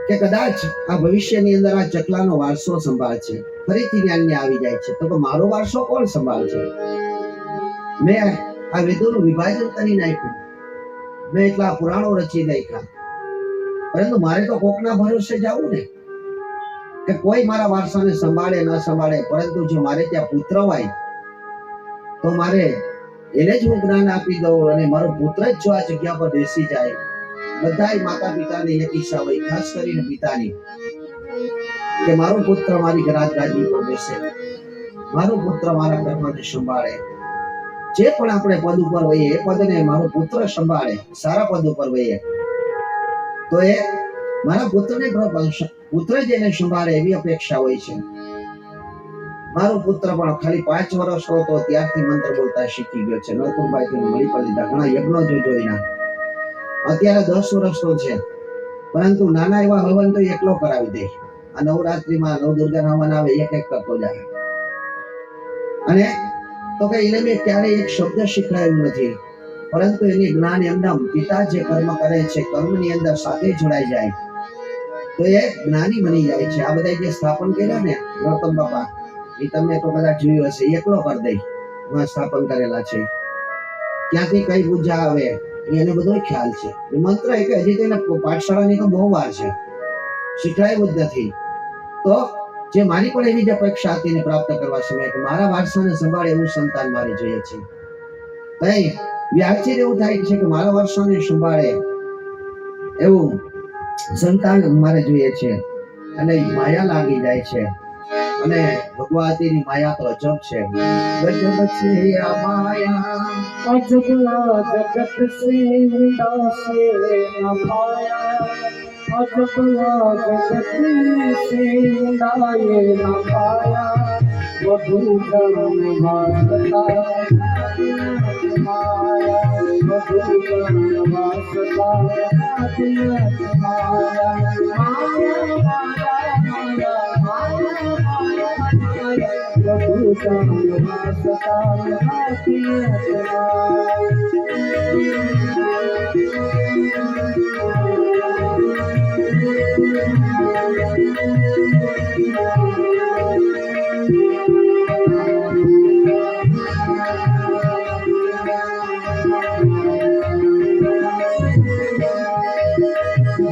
કે કદાચ આ ભવિષ્યની અંદર આ ચકલાનો વારસો સંભાળશે. ફરીથી જ્ઞાનને આવી જાય છે તો કે મારો વારસો કોણ સંભાળશે? મેં આ વેદોનું વિભાજન કરી નાખ્યું, મેં એટલા પુરાણો રચી નાખ્યા, પરંતુ મારે તો કોકના ભરોસે જવું ને, કે કોઈ મારા વારસાને સંભાળે ન સંભાળે, પરંતુ જો મારે ત્યાં પુત્ર હોય તો મારે એને જ હું જ્ઞાન આપી દઉં. અને મારો પુત્ર જ જો આ જગ્યા પર બેસી જાય, બધાય માતા પિતાની એક ઈચ્છા હોય, ખાસ કરીને પિતાની, કે મારો પુત્ર મારી રાજગાદી પર બેસે, મારો પુત્ર મારા ઘરને સંભાળે. જે પણ આપણે પદ ઉપર હોઈએ એ પદને મારો પુત્ર સંભાળે, સારા પદ ઉપર હોઈએ તો એ મારા પુત્ર જ એને સંભાળે એવી અપેક્ષા હોય છે. મારો પુત્ર પણ ખાલી 5 વર્ષનો હતો ત્યારથી મંત્ર બોલતા શીખી ગયો છે. નરકુરભાઈ તેને મળી પણ લીધા, ઘણા યજ્ઞો જોઈના. અત્યારે 10 વર્ષનો છે, પરંતુ નાના એવા હવન તો એકલો કરાવી દે. આ નવરાત્રીમાં નવદુર્ગા હવન આવે એક કરતો જાય. અને તો કે એને મેં ક્યારેય એક શબ્દ શીખવાયું નથી, પરંતુ એની જ્ઞાન એમના પિતા જે કર્મ કરે છે કર્મની અંદર સાથે જોડાઈ જાય તો એ જ્ઞાની બની જાય છે. આ બધા જે સ્થાપન કર્યા ને ગૌતમ બાપા, એ તમને તો કદાચ જોયું હશે, એકલો કરી દે સ્થાપન કરેલા છે. ક્યાંથી કઈ પૂજા આવે એને બધો ખ્યાલ છે. મંત્ર એક હજી તો એને પાઠશાળાની તો બહુ વાર છે, શીખવાયું જ નથી. તો જે મારી પણ એવી જ અપેક્ષા હતી ને પ્રાપ્ત કરવા સમયે કે મારા વારસાને સંભાળે એવું સંતાન મારે જોઈએ છે. કઈ વ્યાજથી એવું થાય છે કે મારા વારસાને સંભાળે એવું સંતાન મારે જોઈએ છે. અને માયા લાગી જાય છે. અને ભગવતીની માયા તો અજબ છે. ગજબ છે આ માયા, અજબ જગત સે ઉદાસે ન પાયા, અજબ જગત સે ઉદાએ ન પાયા, વધુ જન્મ વાસતા માયા, વધુ જન્મ વાસતા માયા,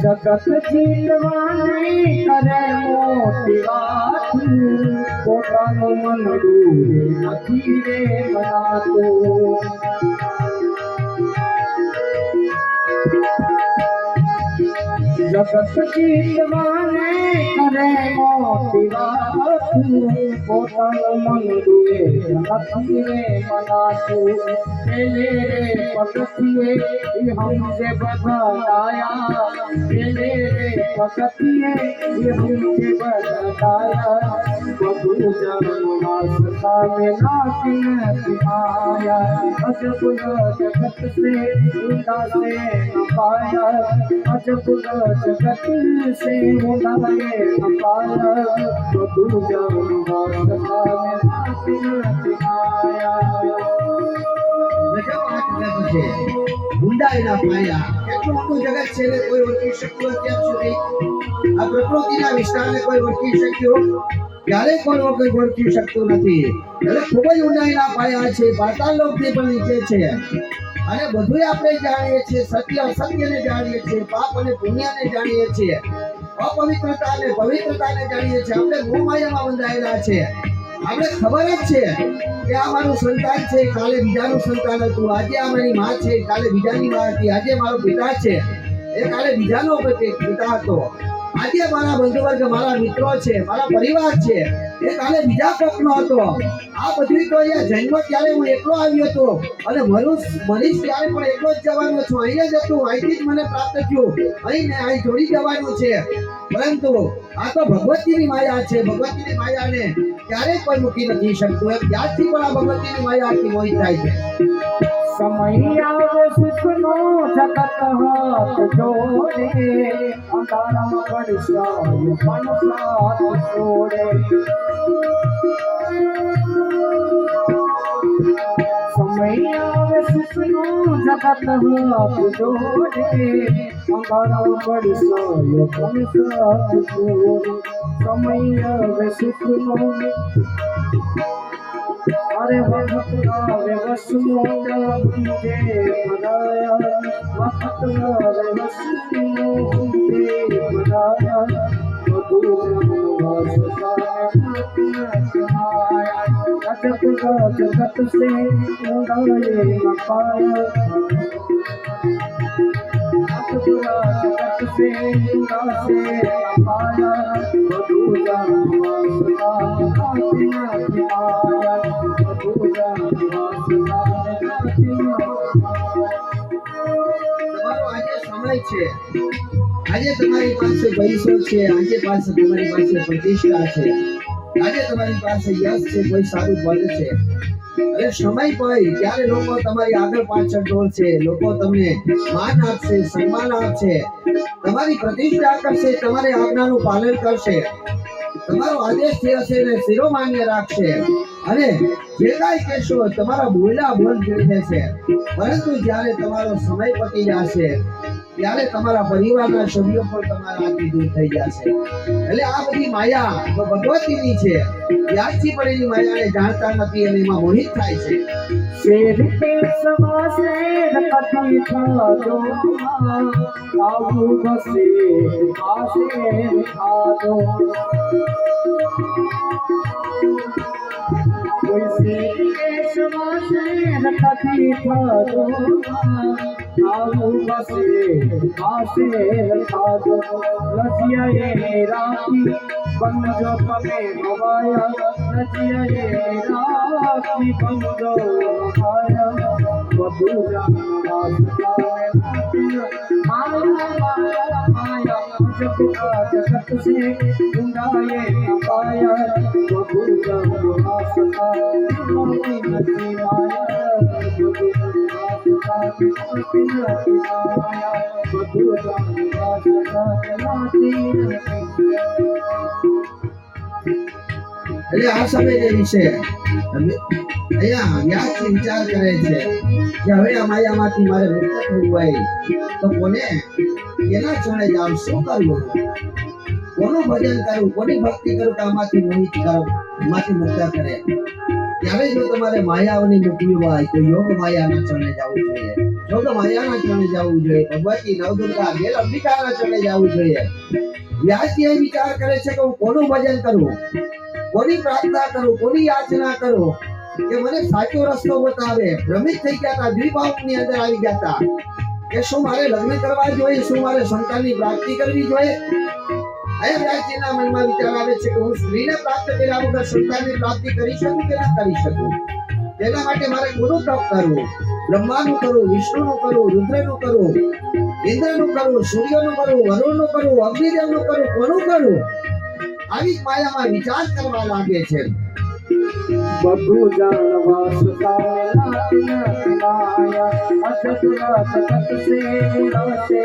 જગત જીતવાને કરે મોટી વાત, પોતાનું મન ડૂબે નથી રે મનાતું. જગત જીતવાને કરે મોટી વાત, પોતાનું મન ડૂબે નથી રે મનાતું. પેલે રે પગથિયે हमसे बताया, पेले रे पगथिये हमसे बताया, बधु जन्म वासता में नाती माया, अजब जगत से उड़ा से न पाया, अजब जगत से उड़ा न पाया, बधु जन्म वासता में नाती माया. ઊંડાઈના પાયા, કેટલું મોટું જગત છે ને કોઈ ઓળખી શક્યો અત્યાર સુધી? આ પ્રકૃતિના વિસ્તારને કોઈ ઓળખી શક્યો ક્યારેય કોઈ વખત ઓળખી શકતું નથી. એટલે ખૂબ જ ઊંડાઈના પાયા છે, પાતાળ લોકથી પણ નીચે છે. અને બધું આપણે જાણીએ છીએ, સત્ય અસત્યને જાણીએ છીએ, પાપ અને પુણ્યને જાણીએ છીએ, અપવિત્રતા અને પવિત્રતાને જાણીએ છીએ. આપણે મોહ માયામાં બંધાયેલા છે. આપણે ખબર જ છે કે આ મારું સંતાન છે, કાલે બીજાનું સંતાન હતું, આજે આ મારી માં છે, કાલે બીજાની માં હતી, આજે મારો પિતા છે, એ કાલે બીજાનો પિતા હતો, આજે મારા બંધુ વર્ગ, મારા મિત્રો છે, મારા પરિવાર છે, એ કાલે બીજા કોકનો હતો. આ બધું તો અહીંયા જન્મ ત્યારે હું એકલો આવ્યો હતો અને મરીશ ત્યારે પણ એકલો જ જવાનો છું. અહીંયા જ હતું, અહીંથી જ મને પ્રાપ્ત થયું, અહીં જોડી જવાનું છે. પરંતુ આ તો ભગવતીની માયા છે. ભગવતીની માયાને ક્યારેય કોઈ મૂકી નથી શકતું. એમ ત્યારથી પણ આ ભગવતીની માયાથી મોહિત થાય છે. સમય આવે સુખનો જગત હાથ જોડે, અંધારામાં પડશાય મન સાથ છોડે. સમય આવે સુખનો જગત હાથ જોડે, અંધારામાં પડશાય મન સાથ છોડે. સમય આવે સુખનો अरे वक्त आवे वसमो दे मनाया, वक्त आवे वसमो दे मनाया, मधुर अजब जगत से उड़ाए न पाया, जगत से उड़ासे न पाया, मधुर છે. આજે તમારી પાસે પૈસો છે, આજે તમારી પાસે પ્રતિષ્ઠા છે, આજે તમારી પાસે યશ છે, કોઈ સારું પદ છે. અરે સમય પડી ત્યારે લોકો તમારી આગળ પાછળ દોડશે, લોકો તમને માન આપશે, સન્માન આપશે, તમારી પ્રતિષ્ઠા કરશે, તમારી આજ્ઞાનું પાલન કરશે, તમારો આદેશ હશે ને શિરોમાન્ય રાખશે, અને જે કાંઈ કહેશો તમારા બોલા બોલ જોઈ દેશે. પરંતુ જ્યારે તમારો સમય પતી જશે ત્યારે તમારા પરિવારના સભ્યો પણ તમારાથી દૂર થઈ જશે. એટલે આ બધી માયા તો ભગવતીની છે. ત્યારથી પડેલી માયાને જાણતા નથી અને એમાં મોહિત થાય છે. शेर के सवा शेर कभी था जो आबू बसे आशेर था जो कोई शेर के सवा शेर कभी था जो आबू बसे आशेर था जो रजिया ये राखी बन जो तमे भवाया, रजिया ये राखी बन जो भवाया, मधुरा माया माया माया जब जगत से ढूंढाए न पाया, मधुरा मोती नदी माया, એટલે આ સમય જે વિશે અહીંયા વ્યાસજી વિચાર કરે છે કે હવે આ માયામાંથી મારે મુક્ત થવું હોય તો કોને કેના ચરણે જાવ, શું કરવું, કોનું ભજન કરવું, કોની ભક્તિ કરું કે આમાંથી મોહિત કરું, આમાંથી મુક્ત કરે. ત્યારે જો તમારે માયાઓની મૂકવી હોય તો યોગ માયાના ચરણે જવું જોઈએ, યોગ માયાના ચરણે જવું જોઈએ, ભગવતી નવદુર્ગા બેલ અંબિકાના ચરણે જવું જોઈએ. વ્યાસજી એ વિચાર કરે છે કે હું કોનું ભજન કરું, કોની પ્રાર્થના કરું, કોની યાચના કરું કે મને સાચો રસ્તો બતાવે. ભ્રમિત થઈ ગયા હતા, દ્વિભાવની અંદર આવી ગયા હતા કે શું મારે લગ્ન કરવા જોઈએ, શું મારે સંતાનની પ્રાપ્તિ કરવી જોઈએ. અહીંયા વ્યાસજીના મનમાં વિચાર આવે છે કે હું સ્ત્રીને પ્રાપ્ત કર્યા વગર સંતાનની પ્રાપ્તિ કરી શકું કે ના કરી શકું. તેના માટે મારે કોનું તપ કરવું, બ્રહ્માનું કરું, વિષ્ણુનું કરું, રુદ્રનું કરું, ઇન્દ્રનું કરું, સૂર્યનું કરું, વરુણનું કરું, અગ્નિદેવનું કરું, કોનું કરું. આવી માયામાં વિચાર કરવા લાગે છે. બધું જાણવા માયા અજબ જગત સે ઉડાસે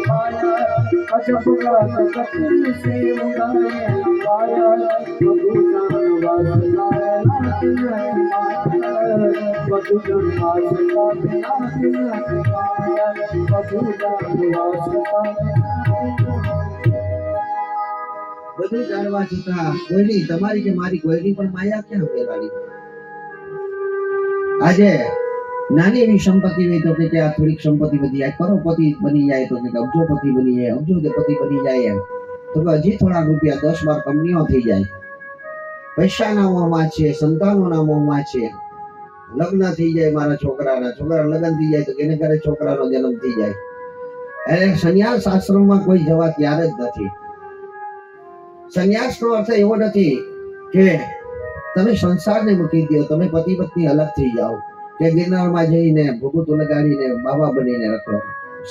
પાયા, અજબ જગત સે ઉડાએ પાયા, બધું જાણવા માયા, બધું જાણવા માયા, બધું જાણવા બધું જાણવા છતાં કોઈની તમારી કે મારી કોઈની પણ માયા ક્યાં ફેલાડી. આજે નાની એવી સંપત્તિ હોય તો કે આ થોડીક સંપત્તિ વધી જાય, કરોડપતિ બની જાય તો કે અબજોપતિ બની જાય, અબજોપતિ બની જાય એમ તો કે હજી થોડા રૂપિયા 10-12 કંપનીઓ થઈ જાય. પૈસાના મોહમાં છે, સંતાનોના મોહમાં છે. લગ્ન થઈ જાય મારા છોકરા લગ્ન થઈ જાય તો એને ઘરે છોકરાનો જન્મ થઈ જાય. એટલે સંન્યાસ આશ્રમમાં કોઈ જવા તૈયાર જ નથી. સંન્યાસનો અર્થ એવો નથી કે તમે સંસારને મૂકી દો, તમે પતિ પત્ની અલગ થઈ જાઓ, કે ગિરનારમાં જઈને ભૂગુતો લગાડીને બાબા બનીને રખડો.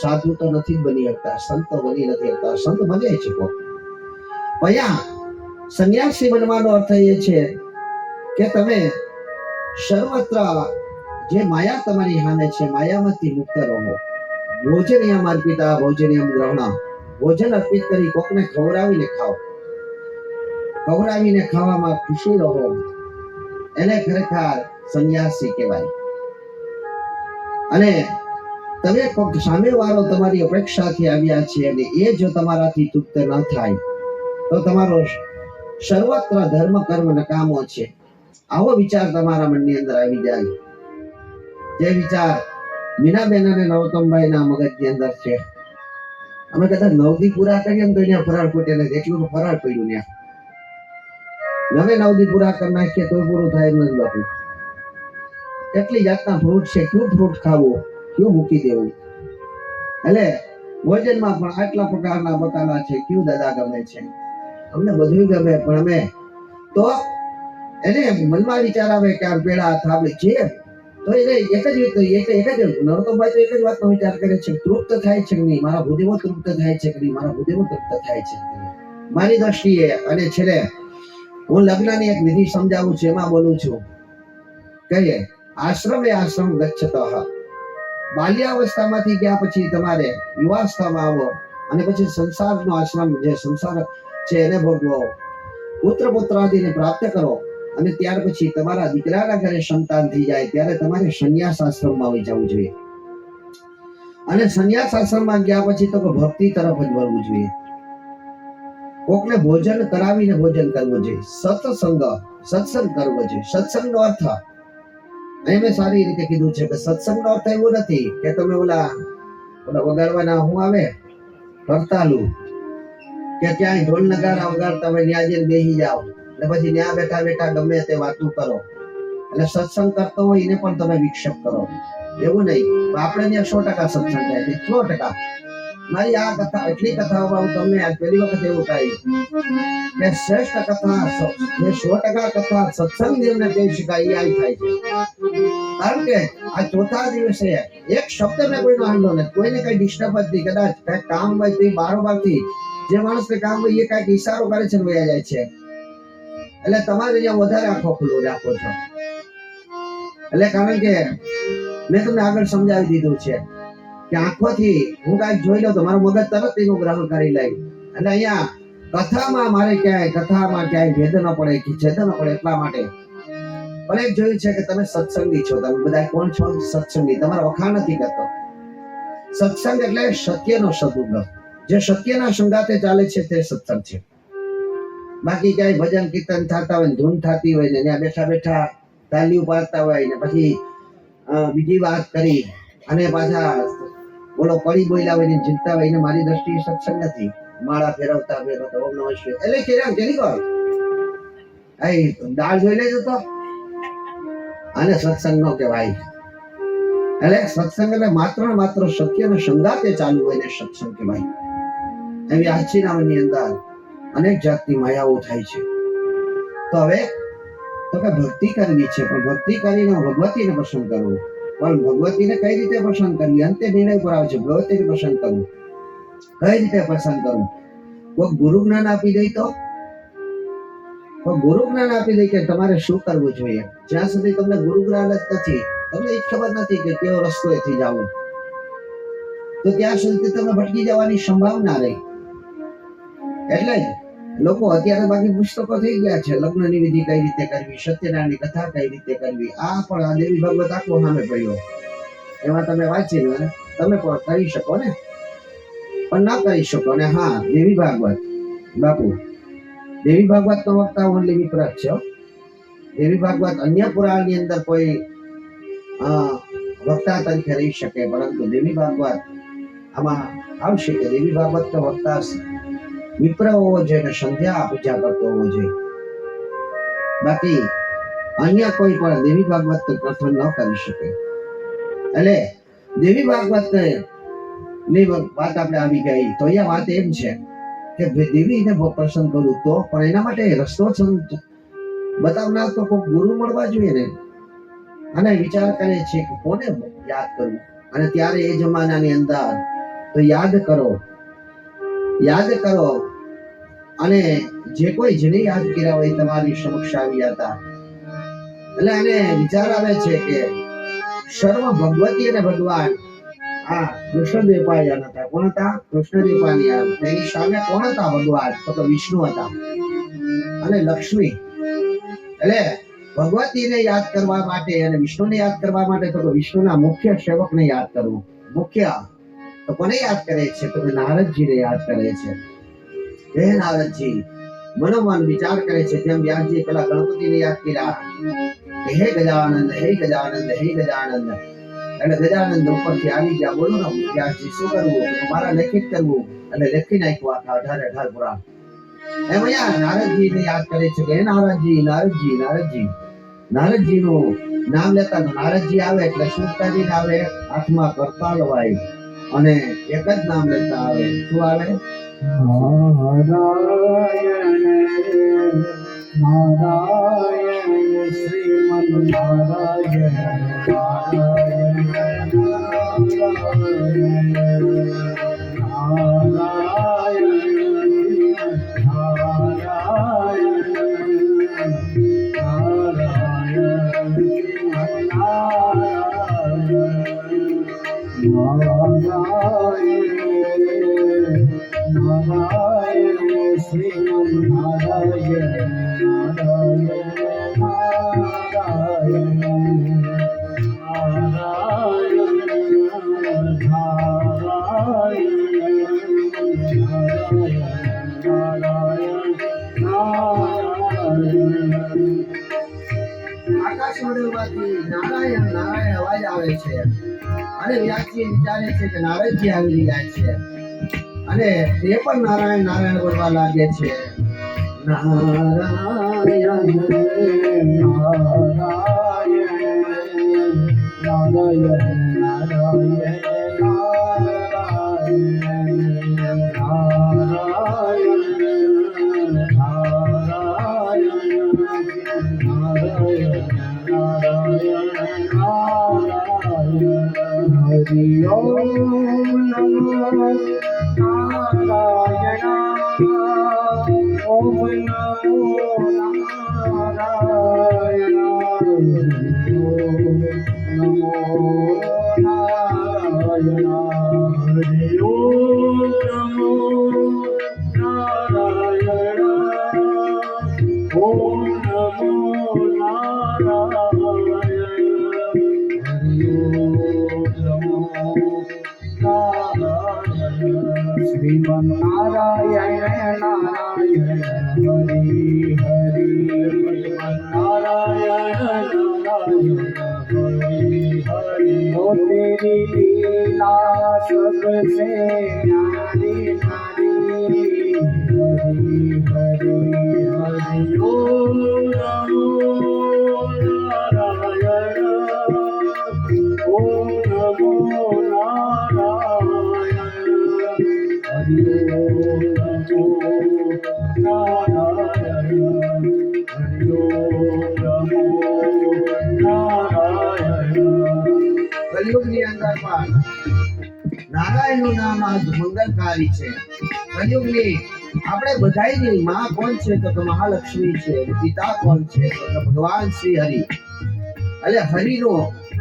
સાધુ તો નથી બની શકતા, સંત બની નથી શકતા. સંત બને છે કોક. અહીંયા સંન્યાસી બનવાનો અર્થ એ છે કે તમે સર્વત્ર જે માયા તમારી સામે છે માયામાંથી મુક્ત રહો. ભોજનિયમ અર્પિતા ભોજનિયમ ગ્રહણ. ભોજન અર્પિત કરી કોકને ખવડાવીને ખાઓ, ખવડાવીને ખાવામાં ખુશી રહો. એને ખરેખર સંન્યાસી કહેવાય. અને તમે કોક સામેવાળો તમારી અપેક્ષાથી આવ્યા છે અને એ જો તમારાથી તૃપ્ત ન થાય તો તમારો સર્વત્ર ધર્મ કર્મ નકામો છે. આવો વિચાર તમારા મનની અંદર આવી જાય. જે વિચાર મીનાબેન અને નરોત્તમભાઈ ના મગજની અંદર છે. અમે કદાચ 9 દી પૂરા કરીએ ને તો અહીંયા ફરાળ ખૂટે ને એટલું ફરાળ પડ્યું ત્યાં. નવે 9 દી પૂરા કરી નાખીએ તો પૂરું થાય એમ નથી બાપુ. કેટલી જાતના ફ્રૂટ છે, કયું ફ્રૂટ ખાવું, કયું મૂકી દેવું. એટલે ભોજનમાં પણ આટલા પ્રકારના બકાલા છે, કયું દાદા ગમે છે. અમને બધું ગમે પણ અમે તો એને મનમાં વિચાર આવે કે આ પેડા થાબડી છે તો એને એક જ નરોત્તમભાઈ તો એક જ વાતનો વિચાર કરે છે, તૃપ્ત થાય છે કે નહીં, મારા ભૂદેવો તૃપ્ત થાય છે કે નહીં, મારા ભૂદેવો તૃપ્ત થાય છે કે નહીં. મારી દ્રષ્ટિએ અને છેલ્લે હું લગ્નની એક વિધિ સમજાવું છું, એમાં બોલું છું કહીએ આશ્રમ ગચ્છતઃ. બાલ્યાવસ્થામાંથી ગયા પછી તમારે યુવાવસ્થામાં આવો અને પછી સંસારનો આશ્રમ જે સંસાર છે એને ભોગવો, પુત્ર આદિને પ્રાપ્ત કરો અને ત્યાર પછી તમારા દીકરાના ઘરે સંતાન થઈ જાય ત્યારે તમારે સંન્યાસ આશ્રમમાં આવી જવું જોઈએ. અને સંન્યાસ આશ્રમમાં ગયા પછી તો ભક્તિ તરફ જ વળવું જોઈએ. કોકને ભોજન કરાવીને ભોજન કરવું જોઈએ. સત્સંગ કરવો જોઈએ. સત્સંગનો અર્થ અહીં મેં સારી રીતે કીધું છે કે સત્સંગનો અર્થ એવો નથી કે તમે ઓલા વગાડવાના હું આવે હડતાલું કે ત્યાં ઢોલ નગારા વગાડતા હોય ત્યાં જઈને બેસી જાઓ ને પછી ત્યાં બેઠા ગમે તે વાતું કરો. એટલે સત્સંગ કરતો હોય એને પણ તમે વિક્ષેપ કરો એવું નહીં. આપણે ત્યાં 100% સત્સંગ થાય છે, 100%. મારી આ કથા એટલી કથાઓમાં હું તમને આજ પહેલી વખત એવું કહ્યું કે શ્રેષ્ઠ કથા જે 100% કથા સત્સંગ જેમને કહી શકાય એ થાય છે. કારણ કે આ ચોથા દિવસે એક શબ્દ મેં કોઈનો હાંડો નથી, કોઈને કઈ ડિસ્ટર્બ જ નહીં. કદાચ કઈ કામ હોય તો બારોબારથી જે માણસને કામ હોય એ કઈક ઈશારો કરે છે ને વયા જાય છે. એટલે તમારે અહીંયા વધારે આંખો ખુલ્લો રાખો છો. એટલે કારણ કે મેં તમને આગળ સમજાવી દીધું છે કે આંખોથી હું કઈક જોઈ લઉં તો મારું મગજ તરત એનું ગ્રહણ કરી લે. એટલે અહીંયા કથામાં મારે કથામાં ક્યાંય ભેદ ન પડે કે છેદ ન પડે એટલા માટે પણ એક જોયું છે કે તમે સત્સંગી છો. તમે બધા કોણ છો? સત્સંગી. તમારા વખાણ નથી કરતો. સત્સંગ એટલે સત્યનો સદુપયોગ. જે સત્યના સંગાતે ચાલે છે તે સત્સંગ છે. બાકી ક્યાંય ભજન કીર્તન થતા હોય, ધૂન થતી હોય ને ત્યાં બેઠા તાલીઓ પાડતા હોય ને પછી બીજી વાત કરી અને પાછા બોલો પડી બોલ્યા હોય ને જીતતા હોય ને મારી દ્રષ્ટિએ સત્સંગ નથી. માળા ફેરવતા ઓમ નમઃ શિવાય એટલે કેરા કેની કહો દાળ જોઈ લેજો તો આને સત્સંગ નો કહેવાય. એટલે સત્સંગ એટલે માત્ર સત્યના સંગાતે ચાલુ હોય ને સત્સંગ કહેવાય. એવી આચીનામની અંદર અનેક જાતની માયાઓ થાય છે. તો હવે તો કે ભક્તિ કરવી છે પણ ભક્તિ કરીને ભગવતીને પસંદ કરવું. પણ ભગવતીને કઈ રીતે પસંદ કરવી અંતે નિર્ણય પર આવે છે. ભગવતીને પસંદ કરવું કઈ રીતે પસંદ કરવું? કોઈ ગુરુ જ્ઞાન આપી દે તો ગુરુ જ્ઞાન આપી દે કે તમારે શું કરવું જોઈએ. જ્યાં સુધી તમને ગુરુ જ્ઞાન જ નથી, તમને એ ખબર નથી કે કેવો રસ્તો એથી જવું, તો ત્યાં સુધી તમે ભટકી જવાની સંભાવના રહી. એટલે જ લોકો અત્યારે બાકી પુસ્તકો થઈ ગયા છે. લગ્નની વિધિ કઈ રીતે કરવી, સત્યનારાયણની કથા કઈ રીતે કરવી, આ પણ આ દેવી ભાગવત આખો સામે પડ્યો. એમાં તમે વાંચી લો ને તમે પણ કરી શકો ને, પણ ના કરી શકો ને. હા દેવી ભાગવત બાપુ દેવી ભાગવત નો વક્તા ઓનલી વિપ્ર છે હો. દેવી ભાગવત અન્ય પુરાણની અંદર કોઈ વક્તા તરીકે રહી શકે, પરંતુ દેવી ભાગવત આમાં આવશે કે દેવી ભાગવત નો વક્તા વિપ્ર હોવો જોઈએ અને સંધ્યા પૂજા કરતો હોવો જોઈએ. બાકી અન્ય કોઈ પણ દેવી ભાગવત કથન ન કરી શકે. એટલે દેવી ભાગવત ની વાત આપણે આવી ગઈ તો અહીંયા વાત એમ છે કે દેવીને પ્રસન્ન કરું તો પણ એના માટે રસ્તો બતાવનાર તો કોઈ ગુરુ મળવા જોઈએ ને. અને વિચાર કરે છે કે કોને યાદ કરવું, અને ત્યારે એ જમાનાની અંદર તો યાદ કરો અને જે કોઈ જેને યાદ કર્યા હોય તમારી સમક્ષ આવ્યા હતા. એટલે એને વિચાર આવે છે કે સર્વ ભગવતી અને ભગવાન કૃષ્ણદેવ પાયા હતા. કોણ હતા? કૃષ્ણદેવ પાયા. તેની સામે કોણ હતા? ભગવાન. તો વિષ્ણુ હતા અને લક્ષ્મી. એટલે ભગવતીને યાદ કરવા માટે અને વિષ્ણુને યાદ કરવા માટે તો વિષ્ણુના મુખ્ય સેવકને યાદ કરવું. મુખ્ય તો કોને યાદ કરે છે? તો નારદજીને યાદ કરે છે. હે નારદજી મનોમન વિચાર કરે છે. જેમ વ્યાસજી પેલા ગણપતિને યાદ કર્યા કે હે ગજાનંદ, હે ગજાનંદ, હે ગજાનંદ. એટલે ગજાનંદ ઉપરથી આવી ગયા. બોલો ને વ્યાસજી શું કરવું? મારા લેખિત કરવું. એટલે લખી નાખ્યું આખા 18 પુરાણ. એમ અહીંયા નારદજીને યાદ કરે છે કે હે નારદજી, નારદજી, નારદજી. નારદજીનું નામ લેતા નારદજી આવે એટલે સુખતાજી આવે, હાથમાં કરતાલ હોય અને એક જ નામ લેતા આવે. શું આવે? નારાયણ નારાયણ શ્રીમન નારાયણ નારાયણ નારાયણ શ્રીમન નારાયણ નારાયણ આકાશવાણીમાંથી નારાયણ નારાયણ અવાજ આવે છે અને વ્યાસજી વિચારે છે કે નારદજી આવી રહ્યા છે અને તે પણ નારાયણ નારાયણ બોલવા લાગે છે. નારાયણ હરિ ઓમ નમો નારાયણ ઓમ નમો નારાયણ નમો નારાયણ હરિ ઓમ નમો નારાયણ ઓમ નમો શ્રીમન નારાયણ નારાયણ હરિ હરિ નારાયણ નારાયણ હરિ હરિ ઓ તેરી લીલા સબસે ન્યારી નારી હરિ હરિ હરિ ઓ નમો નારાયણ ઓ નમો કલયુગની અંદર પણ નારાયણનું નામ આજ મંગલકારી છે. કલયુગની આપણે બધાયની માં કોણ છે? તો મહાલક્ષ્મી છે. પિતા કોણ છે? તો ભગવાન શ્રી હરિ. એટલે હરિનો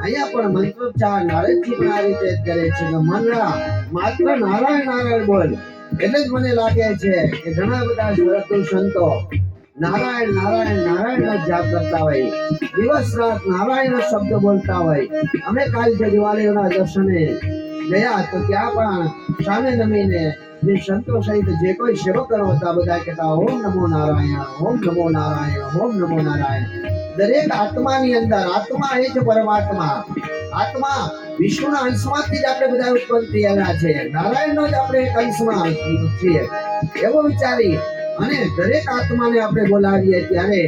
અહીંયા પણ મંત્રોચ્ચાર નારદજી પણ આ રીતે કરે છે કે મનરા માત્ર નારાયણ નારાયણ બોલ. એટલે જ મને લાગે છે કે ઘણા બધા સંતો નારાયણ નારાયણ નારાયણ જાપ કરતા હોય, દિવસ રાત નારાયણ શબ્દ બોલતા હોય. અમે કાલ જે દિવાળીઓના દર્શને ગયા તો ત્યાં પણ સામે નમીને જે સંતો સહિત જે કોઈ સેવકગણો હતા બધા કહેતા ઓમ નમો નારાયણ, ઓમ નમો નારાયણ, ઓમ નમો નારાયણ. દરેક આત્માની અંદર આત્મા એ જ પરમાત્મા. આત્મા વિષ્ણુના અંશમાંથી જ આપણે બધા ઉત્પન્ન થયેલા છે. નારાયણનો જ આપણે એક અંશમાં છીએ એવો વિચારી અને દરેક આત્માને આપણે બોલાવીએ ત્યારે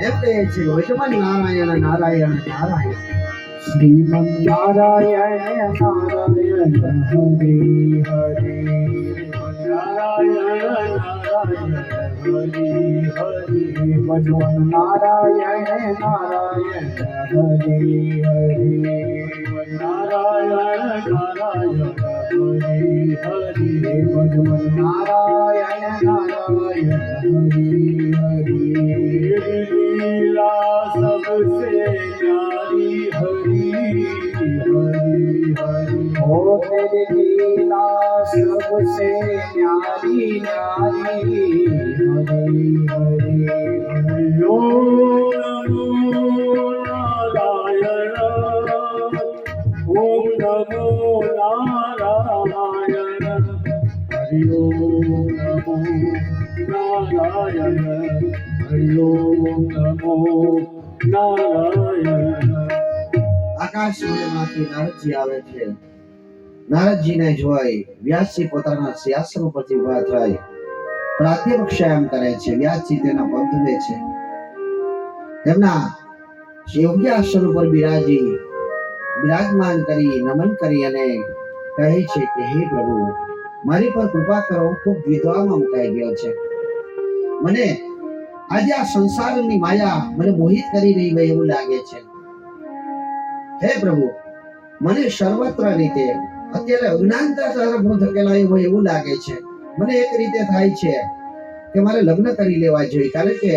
એમ કહે છે વચમાં નારાયણ નારાયણ નારાયણ. શ્રીમન્નારાયણ નારાયણ હરે હરે નારાયણ નારાયણ હરે હરે ભજન નારાયણ નારાયણ હરે હરે નારાયણ નારાયણ હરે હરે ભજન નારાયણ નારાયણ હરે હરે લીલા सबसे प्यारी हरि हरि हरि हो तेरी लीला सबसे प्यारी प्यारी हरि हरि हरिओ नमो नारायण ओम नमो नारायण हरिओ नमो नारायण हरिओ नमो નારાયણ. આકાશમાંથી નારદજી આવે છે. નારદજીને જોઈ વ્યાસજી પોતાના સિંહાસન ઉપરથી ઊભા થઈ પ્રાત્યક્ષાયમ કરે છે. વ્યાસજી તેના પગ ધુએ છે. તેમના યોગ્ય આસન ઉપર બિરાજમાન કરી નમન કરી અને કહે છે કે હે પ્રભુ મારી પર કૃપા કરો, હું ખૂબ દ્વિધામાં મુકાઈ ગયો છે. મને આજે આ સંસારની માયા મને મોહિત કરી રહી હોય એવું લાગે છે. હે પ્રભુ મને સર્વત્ર રીતે અત્યારે અજ્ઞાનતા તરફ હું ધકેલાયો હોય એવું લાગે છે. મને એક રીતે થાય છે કે મારે લગ્ન કરી લેવા જોઈએ, કારણ કે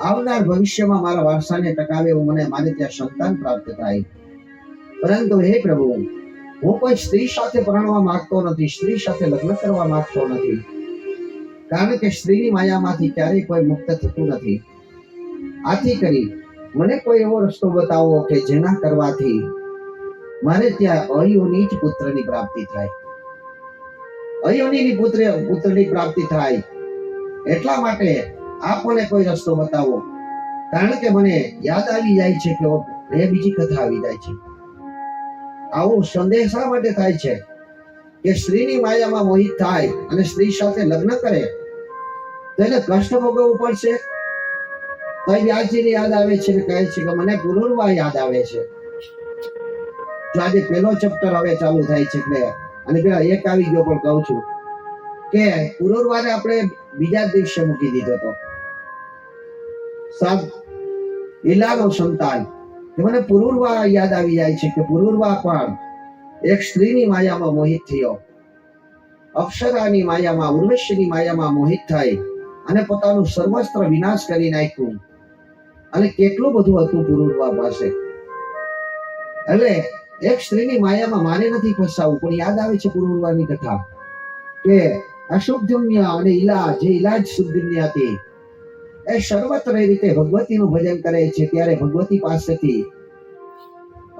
આવનાર ભવિષ્યમાં મારા વારસાને ટકાવે એવું મારે ત્યાં સંતાન પ્રાપ્ત થાય. પરંતુ હે પ્રભુ હું કોઈ સ્ત્રી સાથે પરણવા માંગતો નથી, સ્ત્રી સાથે લગ્ન કરવા માંગતો નથી, કારણ કે સ્ત્રીની માયામાંથી ક્યારેય કોઈ મુક્ત થતું નથી. આથી કરી મને કોઈ એવો રસ્તો બતાવો કે જેના કરવાથી મારે ત્યાં અયોની જ પુત્રની પ્રાપ્તિ થાય. અયોનીની પુત્રની પ્રાપ્તિ થાય એટલા માટે આપ મને કોઈ રસ્તો બતાવો, કારણ કે મને યાદ આવી જાય છે કે એ બીજી કથા આવી જાય છે. આવો સંદેહ શા માટે થાય છે કે સ્ત્રીની માયામાં મોહિત થાય અને સ્ત્રી સાથે લગ્ન કરે તો એને કષ્ટ ભોગવવું પડશે. તો વ્યાસજીને યાદ આવે છે ને કહે છે કે મને પુનર્વા યાદ આવે છે. જો આજે પહેલો ચેપ્ટર હવે ચાલુ થાય છે એટલે અને પેલા એક આવી ગયો પણ કહું છું કે પુનર્વાને આપણે બીજા જ દિવસે મૂકી દીધો હતો. લીલાનો સંતાન મને પુનર્વા યાદ આવી જાય છે કે પુનર્વા પણ એક સ્ત્રીની માયામાં મોહિત થયો, અપ્સરાની માયામાં ઉર્વશીની માયામાં મોહિત થઈ અને પોતાનું સર્વસ્ત્ર વિનાશ કરી નાખ્યું. અને કેટલું બધું હતું પુનર્વા પાસે. એટલે એક સ્ત્રીની માયામાં માને નથી ફસાવું, પણ યાદ આવે છે પુનર્વાની કથા કે અશુદ્ધમ્ય અને ઈલા જે ઈલાજ શુદ્ધમ્ય હતી એ સર્વત્ર રીતે ભગવતીનું ભજન કરે છે. ત્યારે ભગવતી પાસેથી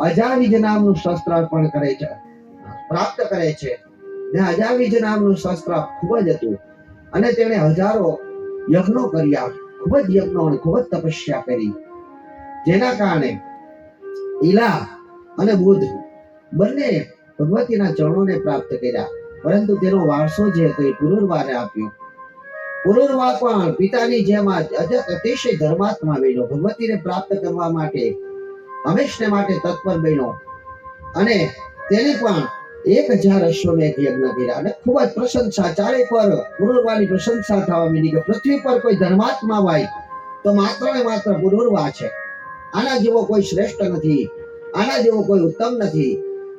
અજાવિજ નામનું શસ્ત્ર અર્પણ કરે છે, પ્રાપ્ત કરે છે. ને અજાવિજ નામનું શસ્ત્ર ખૂબ જ હતું અને તેણે હજારો યજ્ઞો કર્યા, ખૂબ જ યજ્ઞો અને ખૂબ જ તપસ્યા કરી, જેના કારણે ઈલા અને બુદ્ધ બંને ભગવતીના ચરણોને પ્રાપ્ત કર્યા. પરંતુ તેનો વારસો જે હતો એ પુનર્વાને આપ્યો. પુનર્વા પણ પિતાની જેમ અતિશય ધર્માત્મા બન્યો, ભગવતીને પ્રાપ્ત કરવા માટે હંમેશને માટે તત્પર બન્યો અને તેને પણ 1000 અશ્વમેઘ યજ્ઞ કર્યા અને ખૂબ જ પ્રશંસા ચારે પર પુનર્વાની પ્રશંસા થવા માંડી કે પૃથ્વી પર કોઈ ધર્માત્મા હોય તો માત્ર ને માત્ર પુનર્વા છે. આના જેવો કોઈ શ્રેષ્ઠ નથી, આના જેવો કોઈ ઉત્તમ નથી.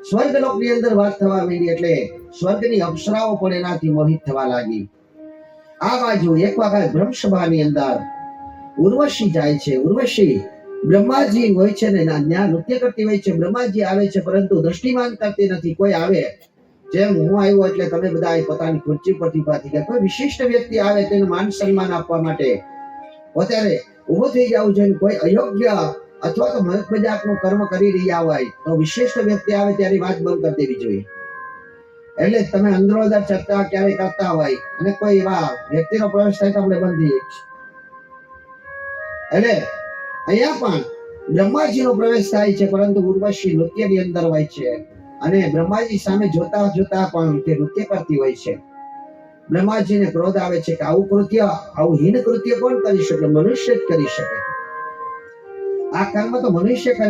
સ્વર્ગલોકની અંદર વાત થવા માંડી એટલે સ્વર્ગની અપ્સરાઓ પણ એનાથી મોહિત થવા લાગી. આ બાજુ એક વખત બ્રહ્મસભાની અંદર ઉર્વશી જાય છે. ઉર્વશી બ્રહ્માજી હોય છે ને ત્યાં નૃત્ય કરતી હોય છે. બ્રહ્માજી આવે છે પરંતુ દ્રષ્ટિમાન કરતી નથી. કોઈ આવે જેમ હું આવ્યો એટલે તમે બધા પોતાની ખુરશી પરથી પાછી ગયા. કોઈ વિશિષ્ટ વ્યક્તિ આવે તેને માન સન્માન આપવા માટે પોતાને ઉભો થઈ જવું જોઈએ. કોઈ અયોગ્ય અથવા તો મજાકનું કર્મ કરી રહ્યા હોય તો વિશિષ્ટ વ્યક્તિ આવે ત્યારે વાત બંધ કરી દેવી જોઈએ. એટલે તમે અંદરોદર ચર્ચા ક્યારે કરતા હોય અને કોઈ એવા વ્યક્તિનો પ્રવેશ થાય તો આપણે બંધીએ છીએ. એટલે અહીંયા પણ બ્રહ્માજીનો પ્રવેશ થાય છે, પરંતુ ઉર્વશી નૃત્યની અંદર હોય છે અને બ્રહ્માજી સામે જોતા જોતા પણ તે નૃત્ય કરતી હોય છે. બ્રહ્માજીને ક્રોધ આવે છે કે આવું કૃત્ય, આવું હીન કૃત્ય કોણ કરી શકે? મનુષ્ય જ કરી શકે. આ કર્મ તો મનુષ્ય કરે